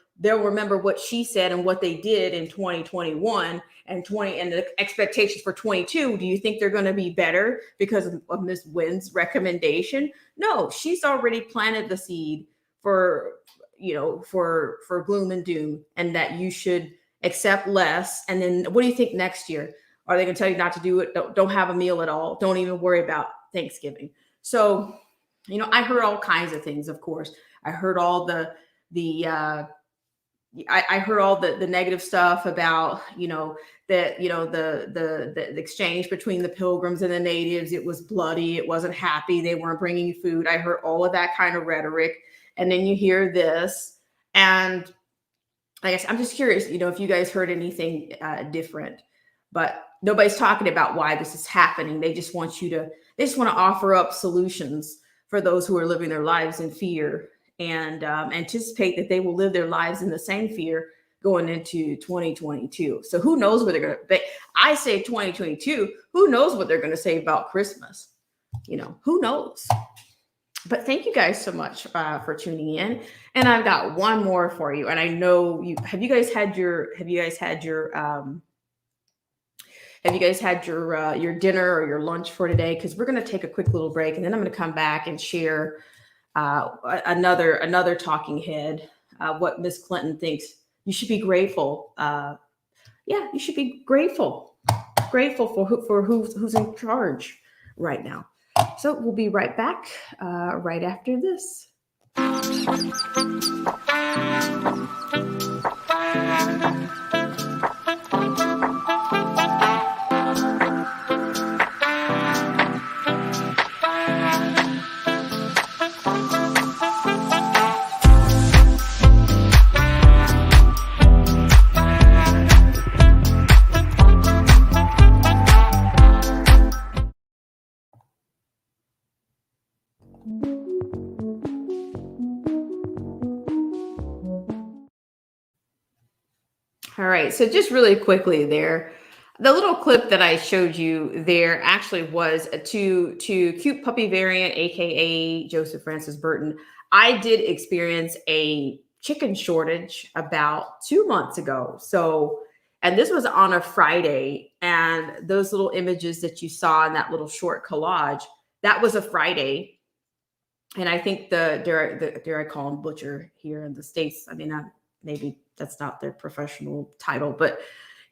[SPEAKER 1] what she said and what they did in 2021 and the expectations for 22. Do you think they're going to be better because of Ms. Wynn's recommendation? No, she's already planted the seed for gloom and doom, and that you should accept less. And then what do you think next year? Are they going to tell you not to do it? Don't have a meal at all. Don't even worry about Thanksgiving. So, I heard all kinds of things, of course. I heard all the negative stuff about, the exchange between the Pilgrims and the Natives. It was bloody. It wasn't happy. They weren't bringing food. I heard all of that kind of rhetoric. And then you hear this. And I guess I'm just curious, if you guys heard anything different. but nobody's talking about why this is happening. They just want to offer up solutions for those who are living their lives in fear, and anticipate that they will live their lives in the same fear going into 2022. So who knows what they're going to, I say 2022, who knows what they're going to say about Christmas? Who knows? But thank you guys so much for tuning in. And I've got one more for you. And I know have you guys had your dinner or your lunch for today? Because we're going to take a quick little break, and then I'm going to come back and share another talking head, what Miss Clinton thinks you should be grateful. You should be grateful for who's in charge right now. So we'll be right back right after this. All right, so just really quickly there, the little clip that I showed you there actually was to Cute Puppy Variant, aka Joseph Francis Burton. I did experience a chicken shortage about 2 months ago. So, and this was on a Friday, and those little images that you saw in that little short collage, that was a Friday. And I think dare I call him butcher here in the States? I mean, maybe that's not their professional title, but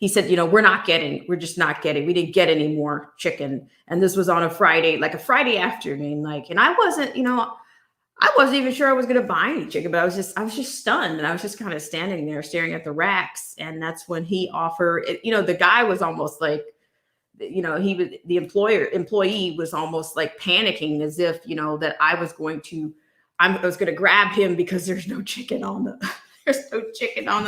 [SPEAKER 1] he said, we're just not getting, we didn't get any more chicken. And this was on a Friday, like a Friday afternoon, and I wasn't even sure I was going to buy any chicken, but I was just stunned. And I was just kind of standing there staring at the racks. And that's when he offered, the guy was almost like, the employee was almost like panicking, as if, that I was going to grab him because there's no chicken on the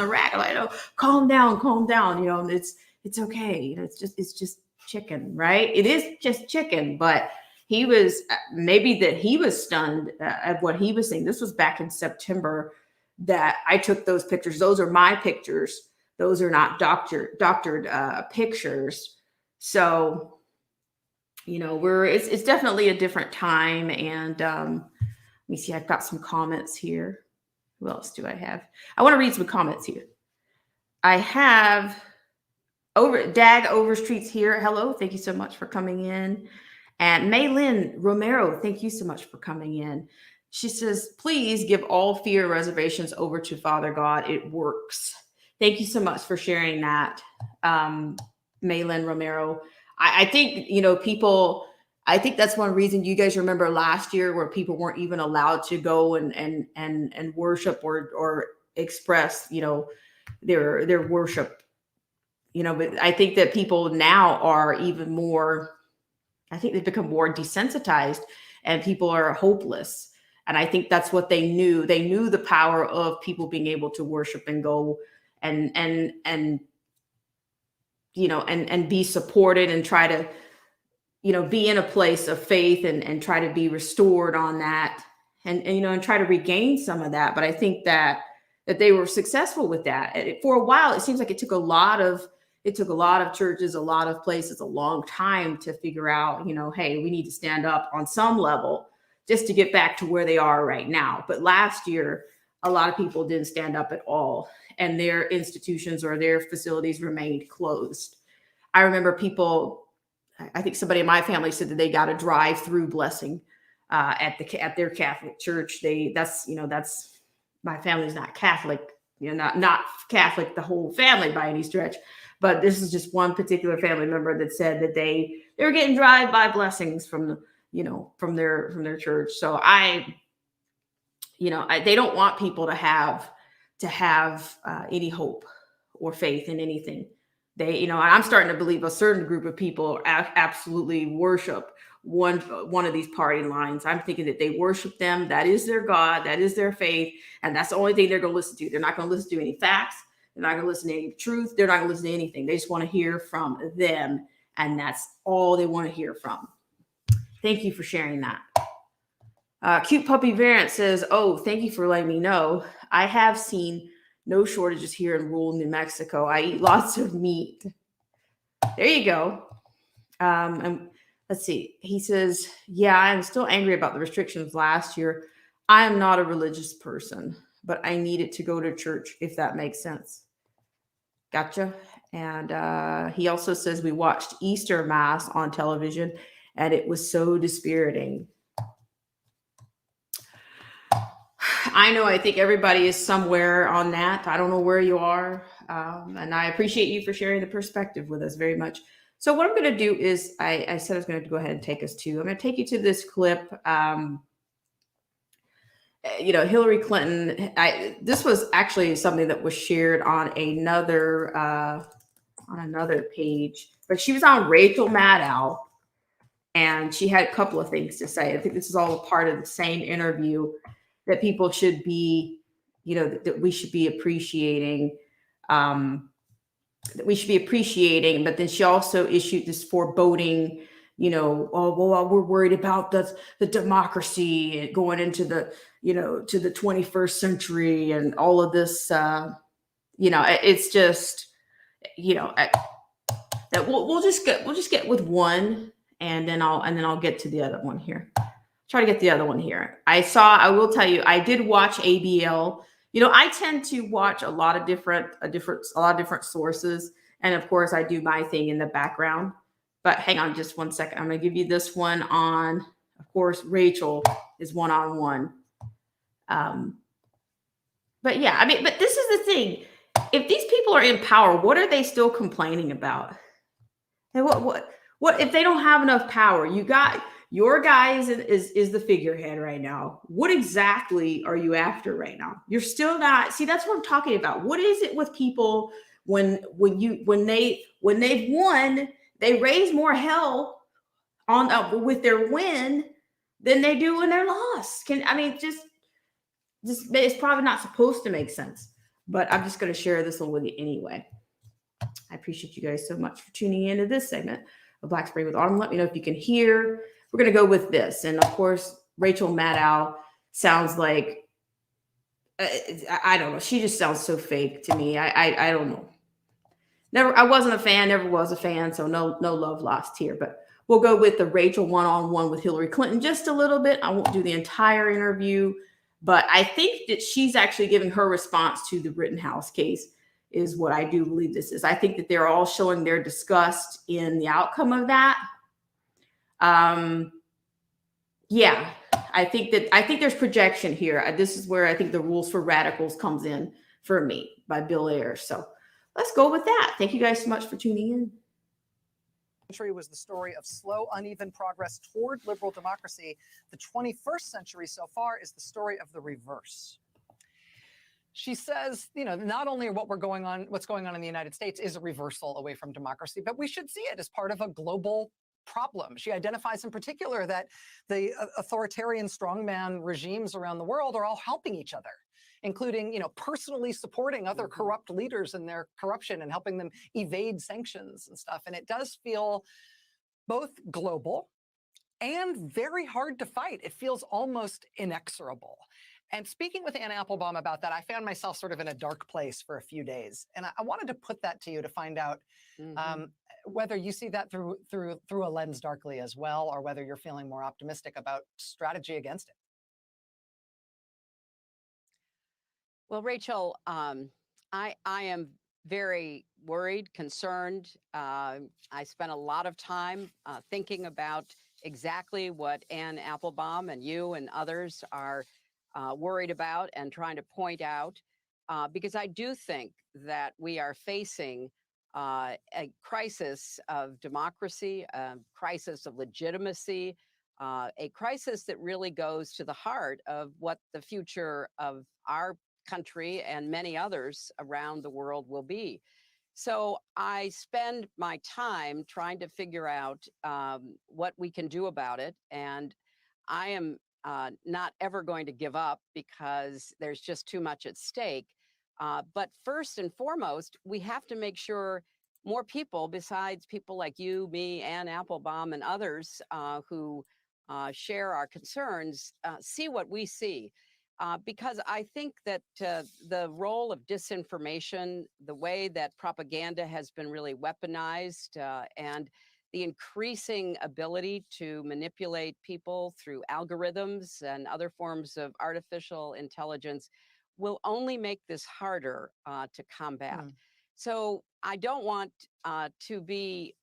[SPEAKER 1] rack. I'm like, oh, calm down. It's okay. It's just chicken, right? It is just chicken. But he was stunned at what he was saying. This was back in September that I took those pictures. Those are my pictures. Those are not doctored pictures. So, it's definitely a different time. And let me see, I've got some comments here. Who else do I have? I want to read some comments here. I have Dag Overstreet's here. Hello, thank you so much for coming in. And Maylin Romero, thank you so much for coming in. She says, please give all fear reservations over to Father God. It works. Thank you so much for sharing that, Maylin Romero. I think, I think that's one reason you guys remember last year where people weren't even allowed to go and worship or express, their worship, but I think that people now are even more, I think they've become more desensitized and people are hopeless. And I think that's what they knew. They knew the power of people being able to worship and go and be supported and try to, be in a place of faith and try to be restored on that and try to regain some of that. But I think that they were successful with that. For a while, it seems like it took a lot of churches, a lot of places, a long time to figure out, hey, we need to stand up on some level just to get back to where they are right now. But last year, a lot of people didn't stand up at all, and their institutions or their facilities remained closed. I remember people, I think somebody in my family said that they got a drive-through blessing at their Catholic church. That's my family's not Catholic, not Catholic, the whole family by any stretch. But this is just one particular family member that said that they were getting drive-by blessings from their church. So they don't want people to have any hope or faith in anything. I'm starting to believe a certain group of people absolutely worship one of these party lines. I'm thinking that they worship them. That is their God. That is their faith. And that's the only thing they're going to listen to. They're not going to listen to any facts. They're not going to listen to any truth. They're not going to listen to anything. They just want to hear from them. And that's all they want to hear from. Thank you for sharing that. Cute Puppy Variant says, oh, thank you for letting me know. I have seen no shortages here in rural New Mexico. I eat lots of meat. There you go. And let's see. He says, yeah, I'm still angry about the restrictions last year. I am not a religious person, but I needed to go to church, if that makes sense. Gotcha. And he also says we watched Easter Mass on television, and it was so dispiriting. I know, I think everybody is somewhere on that. I don't know where you are. And I appreciate you for sharing the perspective with us very much. So what I'm going to do is, I said I was going to go ahead and take us to, I'm going to take you to this clip. Hillary Clinton, this was actually something that was shared on another page, but she was on Rachel Maddow, and she had a couple of things to say. I think this is all a part of the same interview that people should be, that we should be appreciating. But then she also issued this foreboding, oh, well, we're worried about the democracy going into the, to the 21st century and all of this. It's just, that we'll just get with one, and then I'll get to the other one here. Try to get the other one here. I will tell you, I did watch ABL. I tend to watch a lot of different sources. And of course I do my thing in the background, but hang on just one second. I'm going to give you this one on, of course, Rachel is one-on-one. But yeah, but this is the thing. If these people are in power, what are they still complaining about? And what if they don't have enough power? You got your guy is the figurehead right now. What exactly are you after right now? You're still not. See, that's what I'm talking about. What is it with people when they've won, they raise more hell on with their win than they do when they're lost? Just it's probably not supposed to make sense, but I'm just going to share this one with you anyway. I appreciate you guys so much for tuning into this segment of Black Spring with Autumn. Let me know if you can hear. We're going to go with this. And of course, Rachel Maddow sounds like, I don't know. She just sounds so fake to me. I don't know. I wasn't a fan, never was a fan. So no love lost here, but we'll go with the Rachel one-on-one with Hillary Clinton just a little bit. I won't do the entire interview, but I think that she's actually giving her response to the Rittenhouse case is what I do believe this is. I think that they're all showing their disgust in the outcome of that. Yeah, I think there's projection here. This is where I think the Rules for Radicals comes in for me by Bill Ayers. So let's go with that. Thank you guys so much for tuning in.
[SPEAKER 7] Century was the story of slow, uneven progress toward liberal democracy. The 21st century so far is the story of the reverse. She says, not only what's going on in the United States is a reversal away from democracy, but we should see it as part of a global problem. She identifies in particular that the authoritarian strongman regimes around the world are all helping each other, including, personally supporting other corrupt leaders in their corruption and helping them evade sanctions and stuff. And it does feel both global and very hard to fight. It feels almost inexorable. And speaking with Ann Applebaum about that, I found myself sort of in a dark place for a few days. And I wanted to put that to you to find out whether you see that through a lens darkly as well, or whether you're feeling more optimistic about strategy against it.
[SPEAKER 8] Well, Rachel, I am very worried, concerned. I spent a lot of time thinking about exactly what Ann Applebaum and you and others are worried about and trying to point out, because I do think that we are facing a crisis of democracy, a crisis of legitimacy, a crisis that really goes to the heart of what the future of our country and many others around the world will be. So I spend my time trying to figure out what we can do about it. And I am not ever going to give up because there's just too much at stake. But first and foremost, we have to make sure more people, besides people like you, me, Ann Applebaum, and others who share our concerns, see what we see. Because I think that the role of disinformation, the way that propaganda has been really weaponized, and the increasing ability to manipulate people through algorithms and other forms of artificial intelligence will only make this harder to combat. So I don't want to be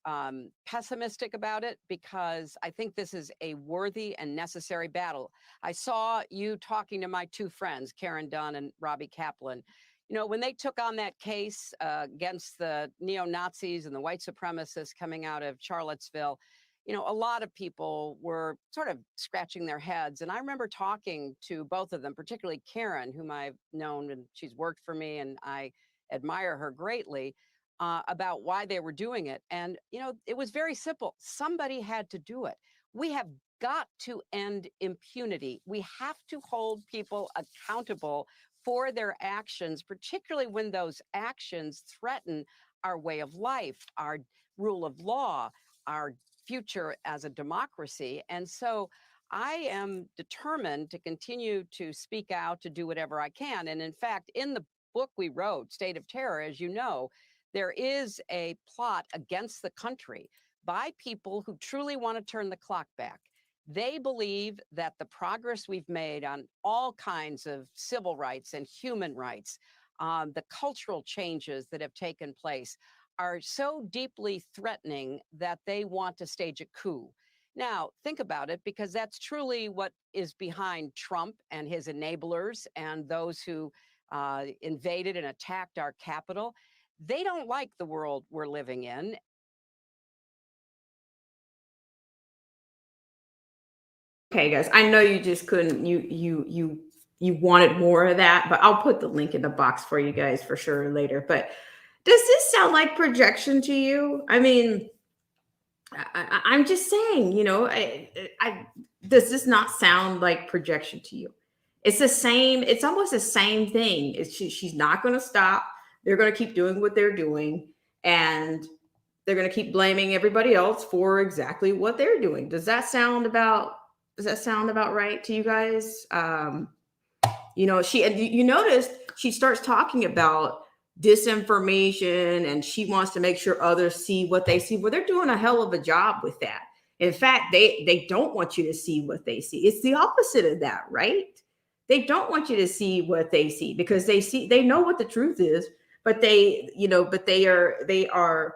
[SPEAKER 8] pessimistic about it, because I think this is a worthy and necessary battle. I saw you talking to my two friends, Karen Dunn and Robbie Kaplan. You know, when they took on that case against the neo-Nazis and the white supremacists coming out of Charlottesville, you know, a lot of people were sort of scratching their heads. And I remember talking to both of them, particularly Karen, whom I've known, and she's worked for me, and I admire her greatly, about why they were doing it. And, you know, it was very simple. Somebody had to do it. We have got to end impunity. We have to hold people accountable for their actions, particularly when those actions threaten our way of life, our rule of law, our future as a democracy. And so I am determined to continue to speak out, to do whatever I can. And in fact, in the book we wrote, State of Terror, as you know, there is a plot against the country by people who truly want to turn the clock back. They believe that the progress we've made on all kinds of civil rights and human rights, the cultural changes that have taken place, are so deeply threatening that they want to stage a coup. Now, think about it, because that's truly what is behind Trump and his enablers and those who invaded and attacked our Capitol. They don't like the world we're living in.
[SPEAKER 1] Okay, guys, I know you just couldn't, you wanted more of that, but I'll put the link in the box for you guys for sure later. But does this sound like projection to you? I mean, I'm just saying, you know, does this not sound like projection to you? It's the same, it's almost the same thing. She's not going to stop. They're going to keep doing what they're doing, and they're going to keep blaming everybody else for exactly what they're doing. Does that sound about right to you guys? You know, you noticed she starts talking about disinformation, and she wants to make sure others see what they see. Well, they're doing a hell of a job with that. In fact, they don't want you to see what they see. It's the opposite of that, right? They don't want you to see what they see, because they know what the truth is, but they are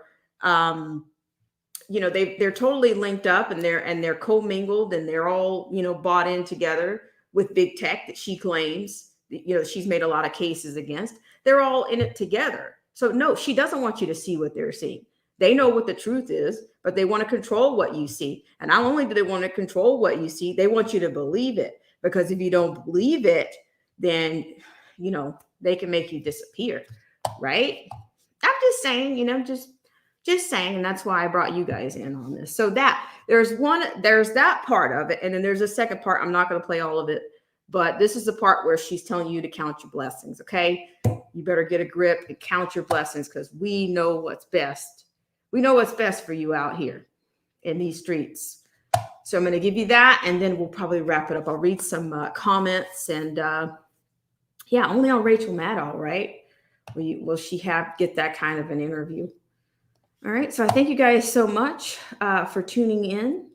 [SPEAKER 1] you know, they're totally linked up, and they're commingled, and they're all, you know, bought in together with big tech that she claims, you know, she's made a lot of cases against. They're all in it together. So no, she doesn't want you to see what they're seeing. They know what the truth is, but they want to control what you see. And not only do they want to control what you see, they want you to believe it, because if you don't believe it, then, you know, they can make you disappear, right? I'm just saying, you know, just saying. And that's why I brought you guys in on this. So that there's that part of it. And then there's a second part. I'm not going to play all of it, but this is the part where she's telling you to count your blessings. Okay. You better get a grip and count your blessings, because we know what's best. We know what's best for you out here in these streets. So I'm going to give you that, and then we'll probably wrap it up. I'll read some comments, and yeah, only on Rachel Maddow, right? Will she get that kind of an interview? All right. So I thank you guys so much for tuning in.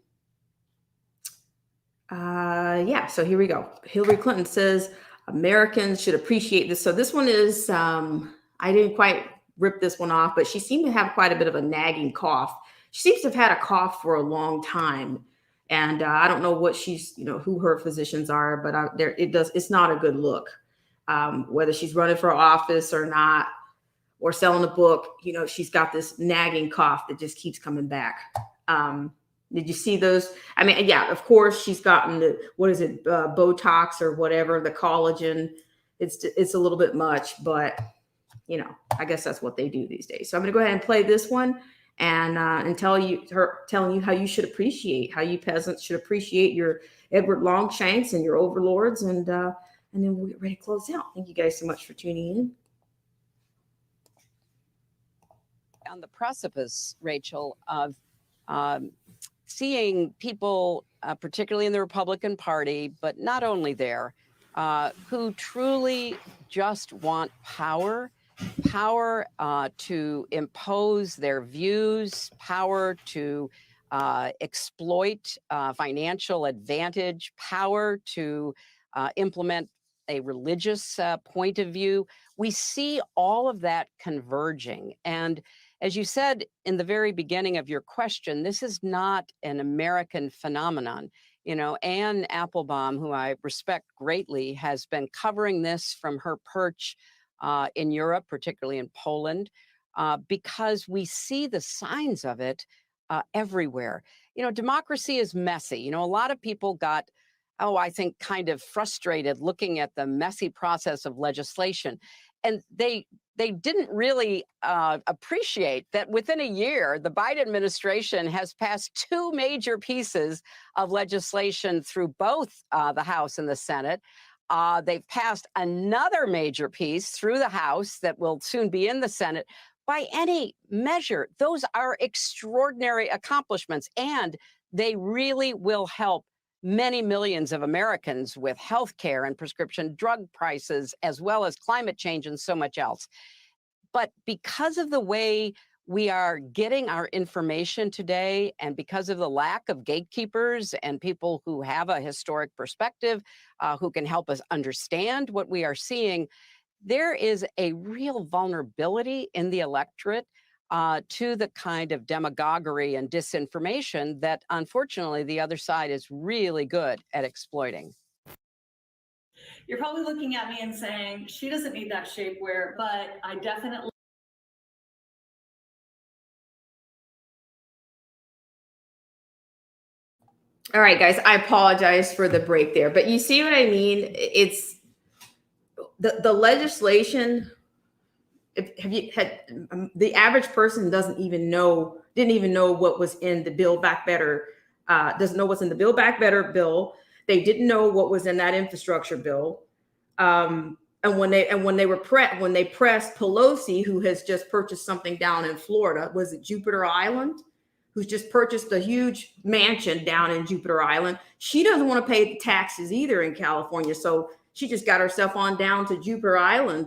[SPEAKER 1] Yeah. So here we go. Hillary Clinton says Americans should appreciate this. So this one is, I didn't quite rip this one off, but she seemed to have quite a bit of a nagging cough. She seems to have had a cough for a long time. And I don't know what who her physicians are, but it's not a good look. Whether she's running for office or not, or selling a book, you know, she's got this nagging cough that just keeps coming back. Did you see those? I mean, yeah, of course she's gotten Botox or whatever, the collagen. It's a little bit much, but you know, I guess that's what they do these days. So I'm going to go ahead and play this one and telling you how you should appreciate, how you peasants should appreciate your Edward Longshanks and your overlords. And then we'll get ready to close out. Thank you guys so much for tuning in.
[SPEAKER 8] on the precipice, Rachel, of seeing people, particularly in the Republican Party, but not only there, who truly just want power to impose their views, power to exploit financial advantage, power to implement a religious point of view. We see all of that converging. And as you said in the very beginning of your question, this is not an American phenomenon. You know, Anne Applebaum, who I respect greatly, has been covering this from her perch in Europe, particularly in Poland, because we see the signs of it everywhere. You know, democracy is messy. You know, a lot of people got, I think, kind of frustrated looking at the messy process of legislation. And they didn't really appreciate that within a year, the Biden administration has passed two major pieces of legislation through both the House and the Senate. They've passed another major piece through the House that will soon be in the Senate. By any measure, those are extraordinary accomplishments, and they really will help many millions of Americans with health care and prescription drug prices, as well as climate change and so much else. But because of the way we are getting our information today, and because of the lack of gatekeepers and people who have a historic perspective, who can help us understand what we are seeing, there is a real vulnerability in the electorate to the kind of demagoguery and disinformation that, unfortunately, the other side is really good at exploiting.
[SPEAKER 9] You're probably looking at me and saying, she doesn't need that shapewear, but I definitely.
[SPEAKER 1] All right, guys, I apologize for the break there, but you see what I mean? It's the legislation. Have you had the average person didn't even know what was in the Build Back Better, doesn't know what's in the Build Back Better bill. They didn't know what was in that infrastructure bill. And when they pressed Pelosi, who has just purchased something down in Florida, was it Jupiter Island? Who's just purchased a huge mansion down in Jupiter Island. She doesn't want to pay the taxes either in California. So she just got herself on down to Jupiter Island,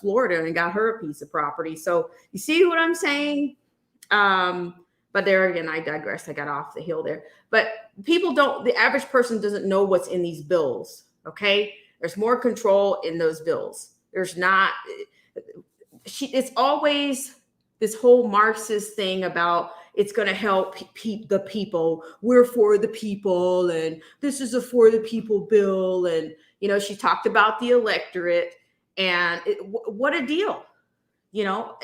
[SPEAKER 1] Florida, and got her a piece of property. So you see what I'm saying? But there again, I digress. I got off the hill there. But the average person doesn't know what's in these bills, okay? There's more control in those bills. There's not, it's always this whole Marxist thing about it's going to help the people. We're for the people, and this is a for the people bill. And, you know, she talked about the electorate, and what a deal. You know,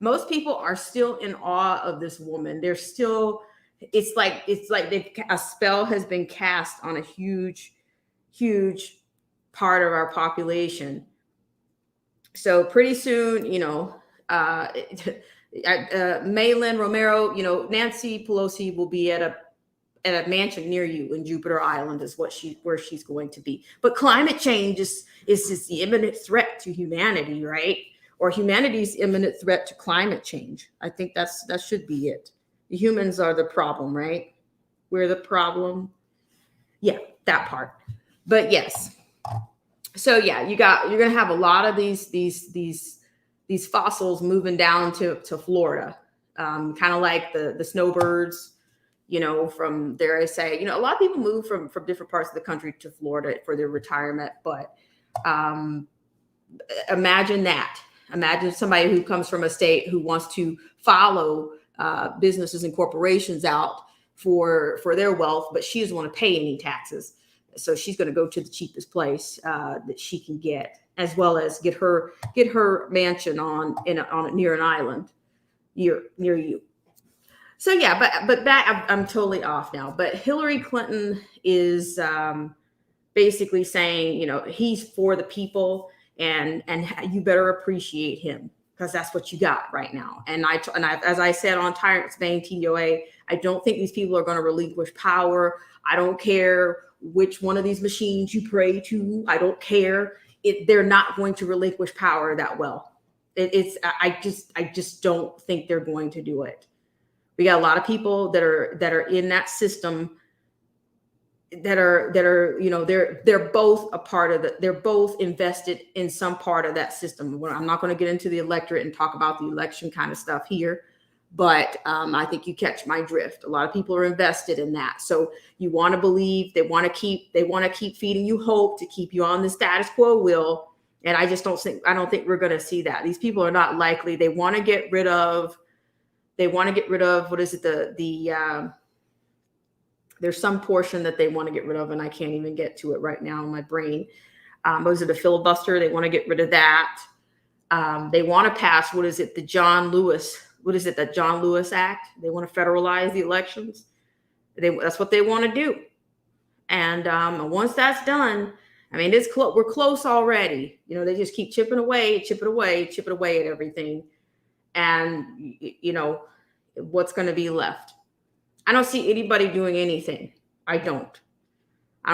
[SPEAKER 1] most people are still in awe of this woman. They're still, it's like a spell has been cast on a huge, huge part of our population. So pretty soon, you know, Maylin Romero, you know, Nancy Pelosi will be at a mansion near you in Jupiter Island is where she's going to be. But climate change is just the imminent threat to humanity, right? Or humanity's imminent threat to climate change. I think that should be it. The humans are the problem, right? We're the problem. Yeah, that part. But yes. So yeah, you're gonna have a lot of these fossils moving down to Florida, kind of like the snowbirds, you know, from there. I say, you know, a lot of people move from different parts of the country to Florida for their retirement, but imagine that. Imagine somebody who comes from a state who wants to follow businesses and corporations out for their wealth, but she doesn't want to pay any taxes. So she's going to go to the cheapest place that she can get, as well as get her mansion near an island near you. So yeah, but that I'm totally off now. But Hillary Clinton is basically saying, you know, he's for the people, and you better appreciate him, because that's what you got right now. And I as I said on Tyrant's Bane TOA, I don't think these people are going to relinquish power. I don't care which one of these machines you pray to. I don't care. They're not going to relinquish power that well. I just don't think they're going to do it. We got a lot of people that are in that system that are you know, they're both a part of they're both invested in some part of that system. Well, I'm not going to get into the electorate and talk about the election kind of stuff here, but I think you catch my drift. A lot of people are invested in that. So you want to believe, they want to keep feeding you hope to keep you on the status quo will. And I don't think we're going to see that. These people are not likely. They want to get rid of, what is it? There's some portion that they want to get rid of, and I can't even get to it right now in my brain. Was it a filibuster? They want to get rid of that. They want to pass, the John Lewis Act. They want to federalize the elections. That's what they want to do. And once that's done, I mean, we're close already. You know, they just keep chipping away at everything. And, you know, what's going to be left? I don't see anybody doing anything. I don't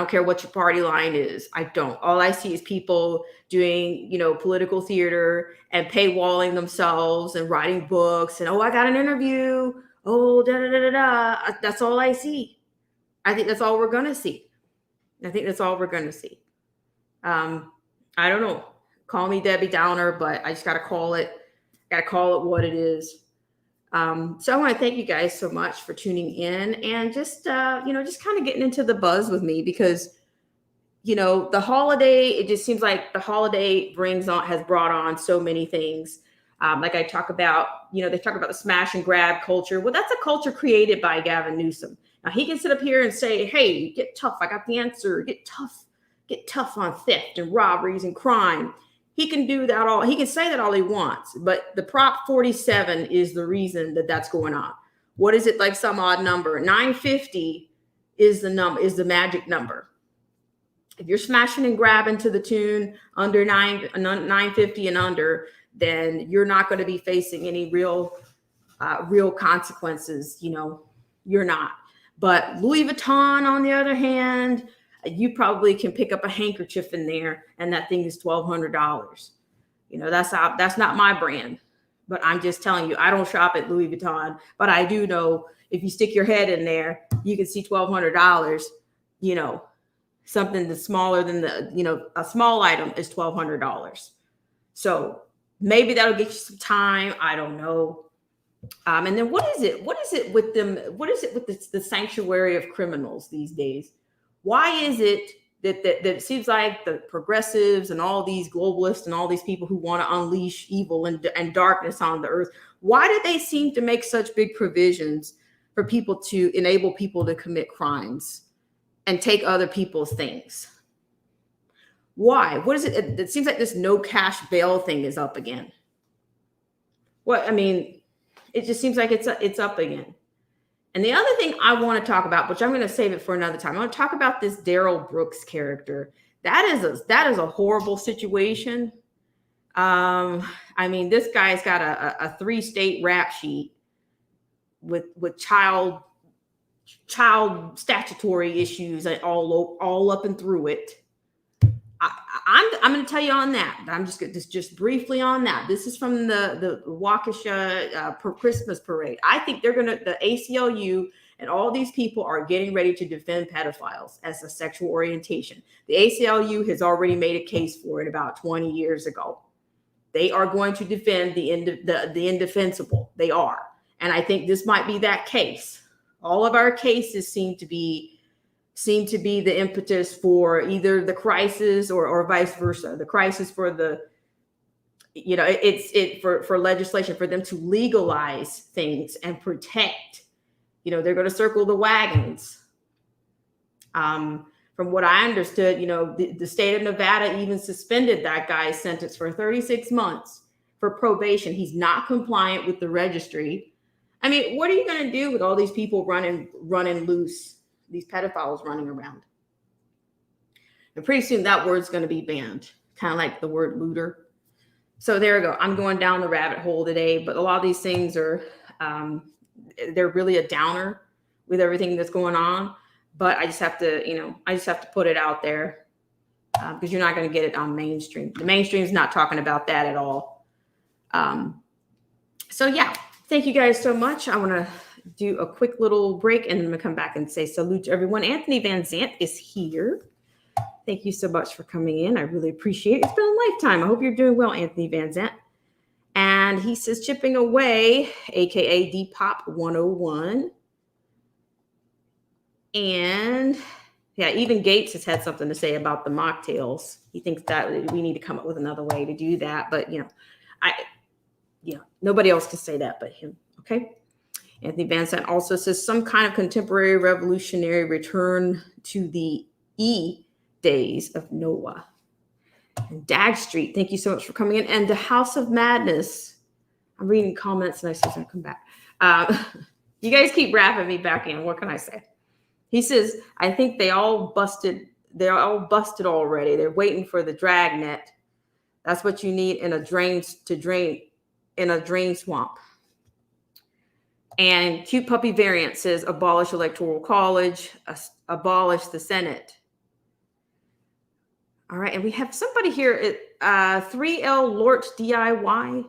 [SPEAKER 1] care what your party line is. I don't. All I see is people doing, you know, political theater and paywalling themselves and writing books and, oh, I got an interview. Oh, da da da da da. That's all I see. I think that's all we're going to see. I don't know. Call me Debbie Downer, but I just got to call it what it is. So I want to thank you guys so much for tuning in and just kind of getting into the buzz with me, because, you know, the holiday, it just seems like the holiday has brought on so many things. Like I talk about, you know, they talk about the smash and grab culture. Well, that's a culture created by Gavin Newsom. Now he can sit up here and say, hey, get tough. I got the answer. Get tough on theft and robberies and crime. He can do that all. He can say that all he wants, but the Prop 47 is the reason that that's going on. What is it, like some odd number? 950 is the magic number. If you're smashing and grabbing to the tune under 950 and under, then you're not going to be facing any real consequences. You know, you're not. But Louis Vuitton, on the other hand, you probably can pick up a handkerchief in there and that thing is $1,200. You know, that's not my brand, but I'm just telling you, I don't shop at Louis Vuitton, but I do know if you stick your head in there, you can see $1,200, you know, something that's smaller than a small item is $1,200. So maybe that'll get you some time. I don't know. And then what is it with them? What is it with the sanctuary of criminals these days? Why is it that it seems like the progressives and all these globalists and all these people who want to unleash evil and darkness on the earth, why do they seem to make such big provisions for people to enable people to commit crimes and take other people's things? Why? What is it? It seems like this no cash bail thing is up again. Well, I mean, it just seems like it's up again. And the other thing I want to talk about, which I'm going to save it for another time, I want to talk about this Daryl Brooks character. That is a horrible situation. I mean, this guy's got a 3-state rap sheet with child statutory issues all up and through it. I'm going to tell you on that. I'm just briefly on that. This is from the Waukesha Christmas parade. I think the ACLU and all these people are getting ready to defend pedophiles as a sexual orientation. The ACLU has already made a case for it about 20 years ago. They are going to defend the indefensible. They are. And I think this might be that case. All of our cases seem to be the impetus for either the crisis or vice versa. The crisis for for legislation, for them to legalize things and protect. You know, they're going to circle the wagons. From what I understood, you know, the state of Nevada even suspended that guy's sentence for 36 months for probation. He's not compliant with the registry. I mean, what are you going to do with all these people running loose? These pedophiles running around. And pretty soon that word's going to be banned, kind of like the word looter. So there we go. I'm going down the rabbit hole today, but a lot of these things are, they're really a downer with everything that's going on. But I just have to put it out there because you're not going to get it on mainstream. The mainstream's not talking about that at all. So yeah, thank you guys so much. I want to do a quick little break and then I'm going to come back and say salute to everyone. Anthony Van Zant is here. Thank you so much for coming in. I really appreciate it. It's been a lifetime. I hope you're doing well, Anthony Van Zant. And he says chipping away, aka Depop 101. And yeah, even Gates has had something to say about the mocktails. He thinks that we need to come up with another way to do that. But nobody else can say that but him. Okay. Anthony Van Sant also says some kind of contemporary revolutionary return to the E days of Noah. And Dag Street, thank you so much for coming in. And the House of Madness. I'm reading comments and I said I'll come back. You guys keep wrapping me back in. What can I say? He says, I think they're all busted already. They're waiting for the dragnet. That's what you need in a drain swamp. And Cute Puppy Variant says, abolish electoral college, abolish the Senate. All right. And we have somebody here at 3L Lort DIY.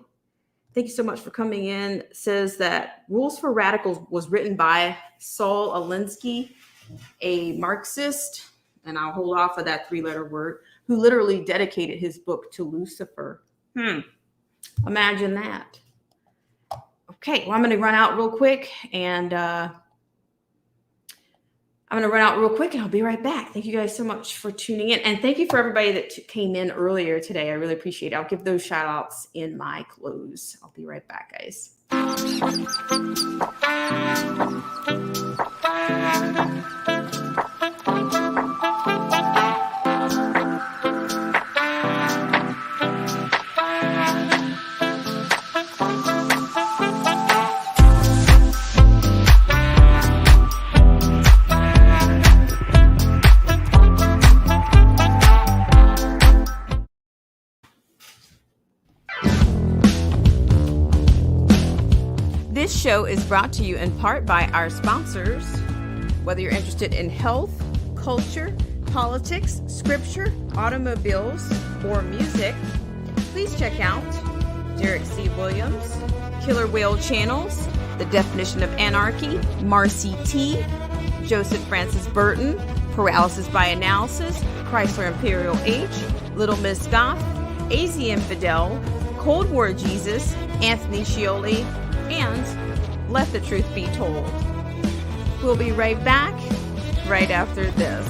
[SPEAKER 1] Thank you so much for coming in. Says that Rules for Radicals was written by Saul Alinsky, a Marxist, and I'll hold off of that 3-letter word, who literally dedicated his book to Lucifer. Imagine that. Okay, well, I'm going to run out real quick and I'll be right back. Thank you guys so much for tuning in. And thank you for everybody that came in earlier today. I really appreciate it. I'll give those shout outs in my close. I'll be right back, guys. This show is brought to you in part by our sponsors. Whether you're interested in health, culture, politics, scripture, automobiles, or music, please check out Derek C. Williams, Killer Whale Channels, The Definition of Anarchy, Marcy T., Joseph Francis Burton, Paralysis by Analysis, Chrysler Imperial H, Little Miss Goth, AZ Infidel, Cold War Jesus, Anthony Scioli, and Let the Truth Be Told. We'll be right back right after this.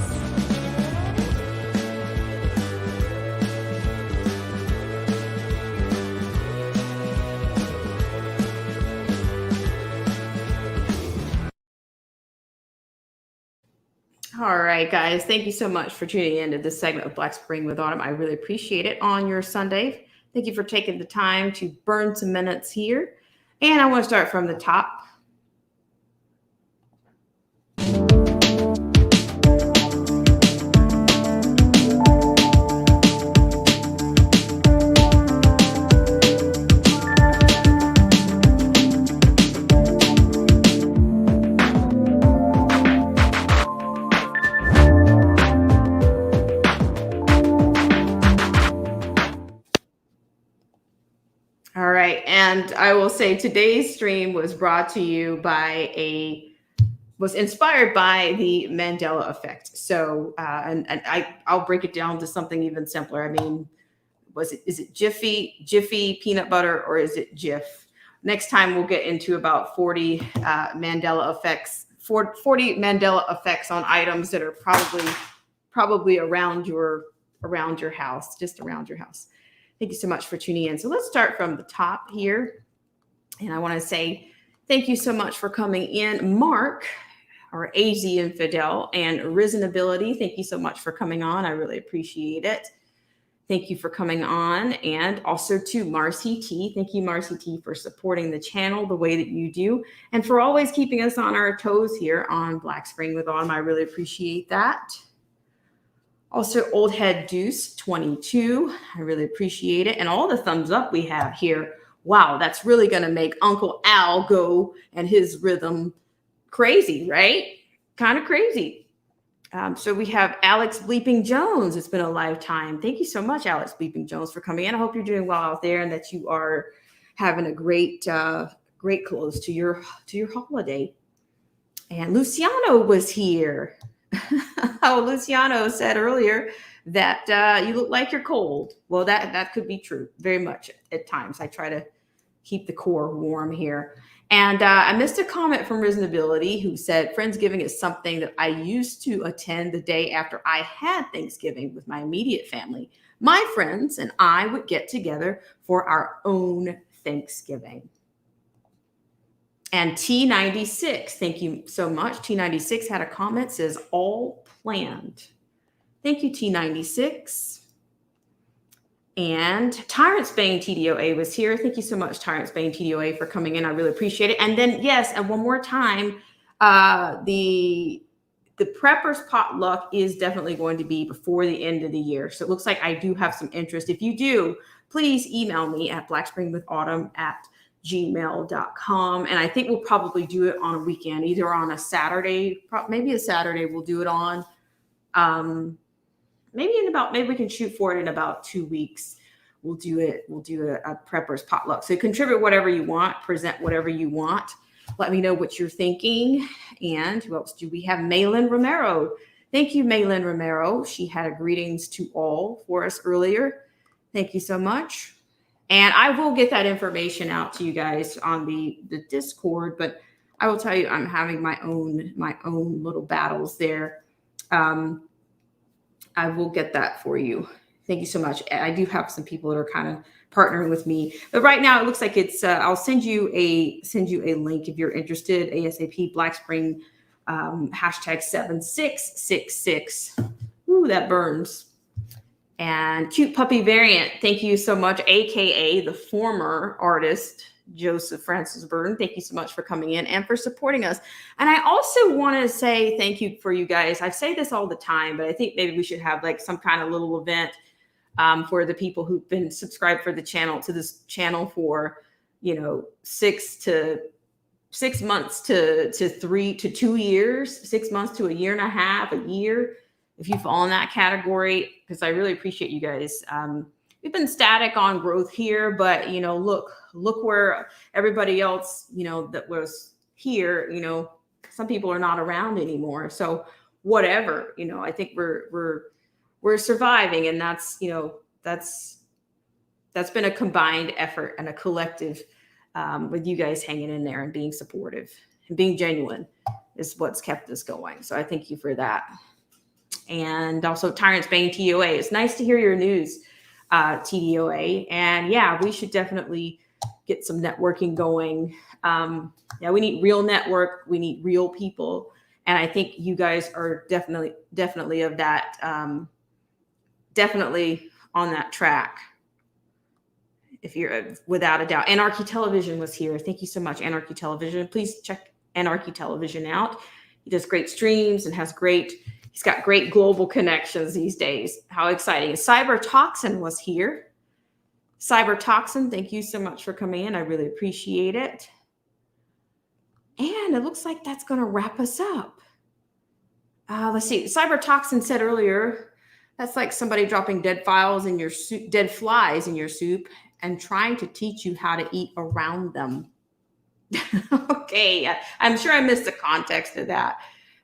[SPEAKER 1] All right, guys, thank you so much for tuning in to this segment of Black Spring with Autumn. I really appreciate it on your Sunday. Thank you for taking the time to burn some minutes here. And I want to start from the top. All right. And I will say today's stream was brought to you by was inspired by the Mandela effect. So, I'll break it down to something even simpler. I mean, is it Jiffy peanut butter, or is it Jif? Next time we'll get into about 40 Mandela effects, 40 Mandela effects on items that are probably around your house, just around your house. Thank you so much for tuning in. So let's start from the top here. And I want to say thank you so much for coming in. Mark, or AZ Infidel, and Risen Ability, thank you so much for coming on. I really appreciate it. Thank you for coming on. And also to Marcy T. Thank you, Marcy T, for supporting the channel the way that you do, and for always keeping us on our toes here on Black Spring with Autumn. I really appreciate that. Also, Old Head Deuce 22. I really appreciate it. And all the thumbs up we have here. Wow, that's really going to make Uncle Al go and his rhythm crazy, right? Kind of crazy. So we have Alex Bleeping Jones. It's been a lifetime. Thank you so much, Alex Bleeping Jones, for coming in. I hope you're doing well out there and that you are having a great great close to your holiday. And Luciano was here. Oh, Luciano said earlier that you look like you're cold. Well, that could be true very much at times. I try to keep the core warm here. And I missed a comment from Reasonability, who said Friendsgiving is something that I used to attend the day after I had Thanksgiving with my immediate family. My friends and I would get together for our own Thanksgiving. And T96, thank you so much. T96 had a comment, says all planned. Thank you, T96. And Tyrant Spain TDOA was here. Thank you so much, Tyrant Spain TDOA, for coming in. I really appreciate it. And then, yes, and one more time, the Preppers Potluck is definitely going to be before the end of the year. So it looks like I do have some interest. If you do, please email me at blackspringwithautumn@gmail.com. And I think we'll probably do it on a weekend, either on a Saturday, maybe a Saturday we'll do it on. Maybe we can shoot for it in about 2 weeks. We'll do a Preppers Potluck. So contribute whatever you want, present whatever you want. Let me know what you're thinking. And who else do we have? Maylin Romero. Thank you, Maylin Romero. She had a greetings to all for us earlier. Thank you so much. And I will get that information out to you guys on the Discord, but I will tell you I'm having my own little battles there. I will get that for you. Thank you so much. I do have some people that are kind of partnering with me, but right now it looks like it's. I'll send you a link if you're interested. ASAP Black Spring #7666. Ooh, that burns. And Cute Puppy Variant. Thank you so much, AKA the former artist Joseph Francis Burton. Thank you so much for coming in and for supporting us. And I also want to say thank you for you guys. I say this all the time, but I think maybe we should have like some kind of little event for the people who've been subscribed to this channel for 6 months to 2 years, 6 months to a year and a half, a year, if you fall in that category, because I really appreciate you guys. We've been static on growth here, but look where everybody else, that was here, some people are not around anymore. So whatever, I think we're surviving, and that's been a combined effort and a collective with you guys hanging in there and being supportive and being genuine is what's kept us going. So I thank you for that. And also Tyrant Spain TOA. It's nice to hear your news, TDOA. And yeah, we should definitely get some networking going. We need real network. We need real people. And I think you guys are definitely of that, definitely on that track. If you're without a doubt. Anarchy Television was here. Thank you so much, Anarchy Television. Please check Anarchy Television out. He does great streams and he's got great global connections these days. How exciting. Cyber Toxin was here. Cyber Toxin, thank you so much for coming in. I really appreciate it. And it looks like that's going to wrap us up. Let's see. Cyber Toxin said earlier, that's like somebody dropping dead flies in your soup and trying to teach you how to eat around them. Okay. I'm sure I missed the context of that.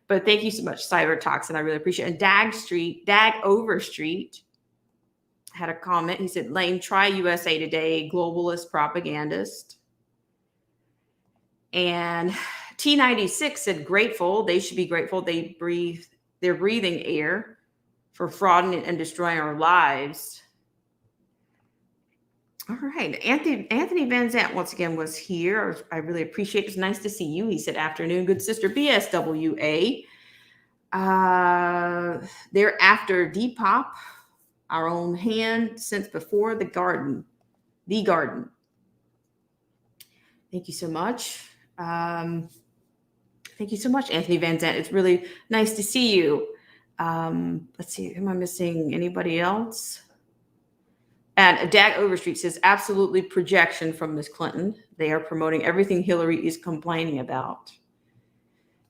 [SPEAKER 1] But thank you so much, Cyber Toxin. I really appreciate it. And Dag Overstreet had a comment. He said, Lane, try USA Today, globalist propagandist. And T96 said, grateful. They should be grateful. They're breathing air for frauding and destroying our lives. All right. Anthony Van Zant once again was here. I really appreciate it. It's nice to see you. He said, afternoon, good sister BSWA. They're after Depop, our own hand since before the garden. The garden. Thank you so much. Thank you so much, Anthony Van Zant. It's really nice to see you. Let's see. Am I missing anybody else? And Dag Overstreet says, absolutely projection from Miss Clinton. They are promoting everything Hillary is complaining about.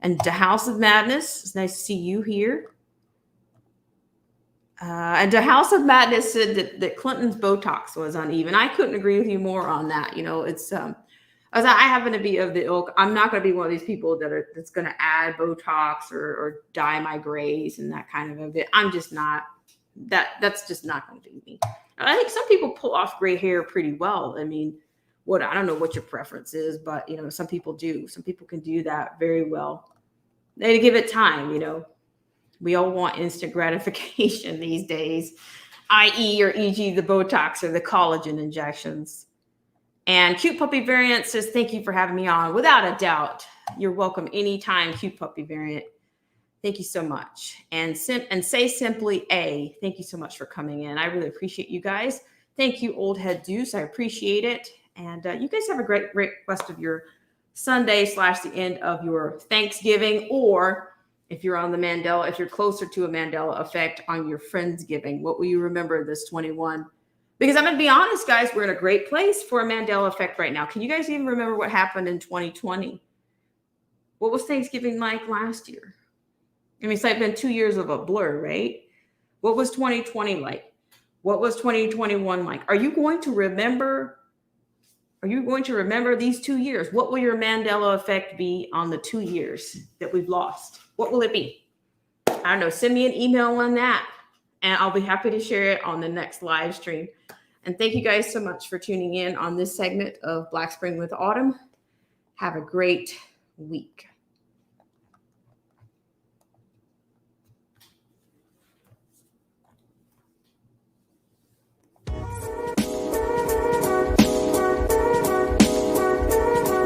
[SPEAKER 1] And the House of Madness, it's nice to see you here. And the House of Madness said that Clinton's Botox was uneven. I couldn't agree with you more on that. You know, it's as I happen to be of the ilk, I'm not going to be one of these people that's going to add Botox or dye my grays and that kind of a bit. I'm just not that's just not going to be me. I think some people pull off gray hair pretty well. I mean, I don't know what your preference is, but you know, some people do. Some people can do that very well. They give it time, you know. We all want instant gratification these days, i.e. or e.g. the Botox or the collagen injections. And Cute Puppy Variant says, thank you for having me on. Without a doubt, you're welcome anytime, Cute Puppy Variant. Thank you so much. And say simply A, thank you so much for coming in. I really appreciate you guys. Thank you, Old Head Deuce. I appreciate it. And you guys have a great rest of your Sunday / the end of your Thanksgiving, or if you're on the Mandela, if you're closer to a Mandela effect on your Friendsgiving, what will you remember this 21? Because I'm going to be honest, guys, we're in a great place for a Mandela effect right now. Can you guys even remember what happened in 2020? What was Thanksgiving like last year? I mean, it's like been 2 years of a blur, right? What was 2020 like? What was 2021 like? Are you going to remember these 2 years? What will your Mandela effect be on the 2 years that we've lost? What will it be? I don't know. Send me an email on that, and I'll be happy to share it on the next live stream. And thank you guys so much for tuning in on this segment of Black Spring with Autumn. Have a great week.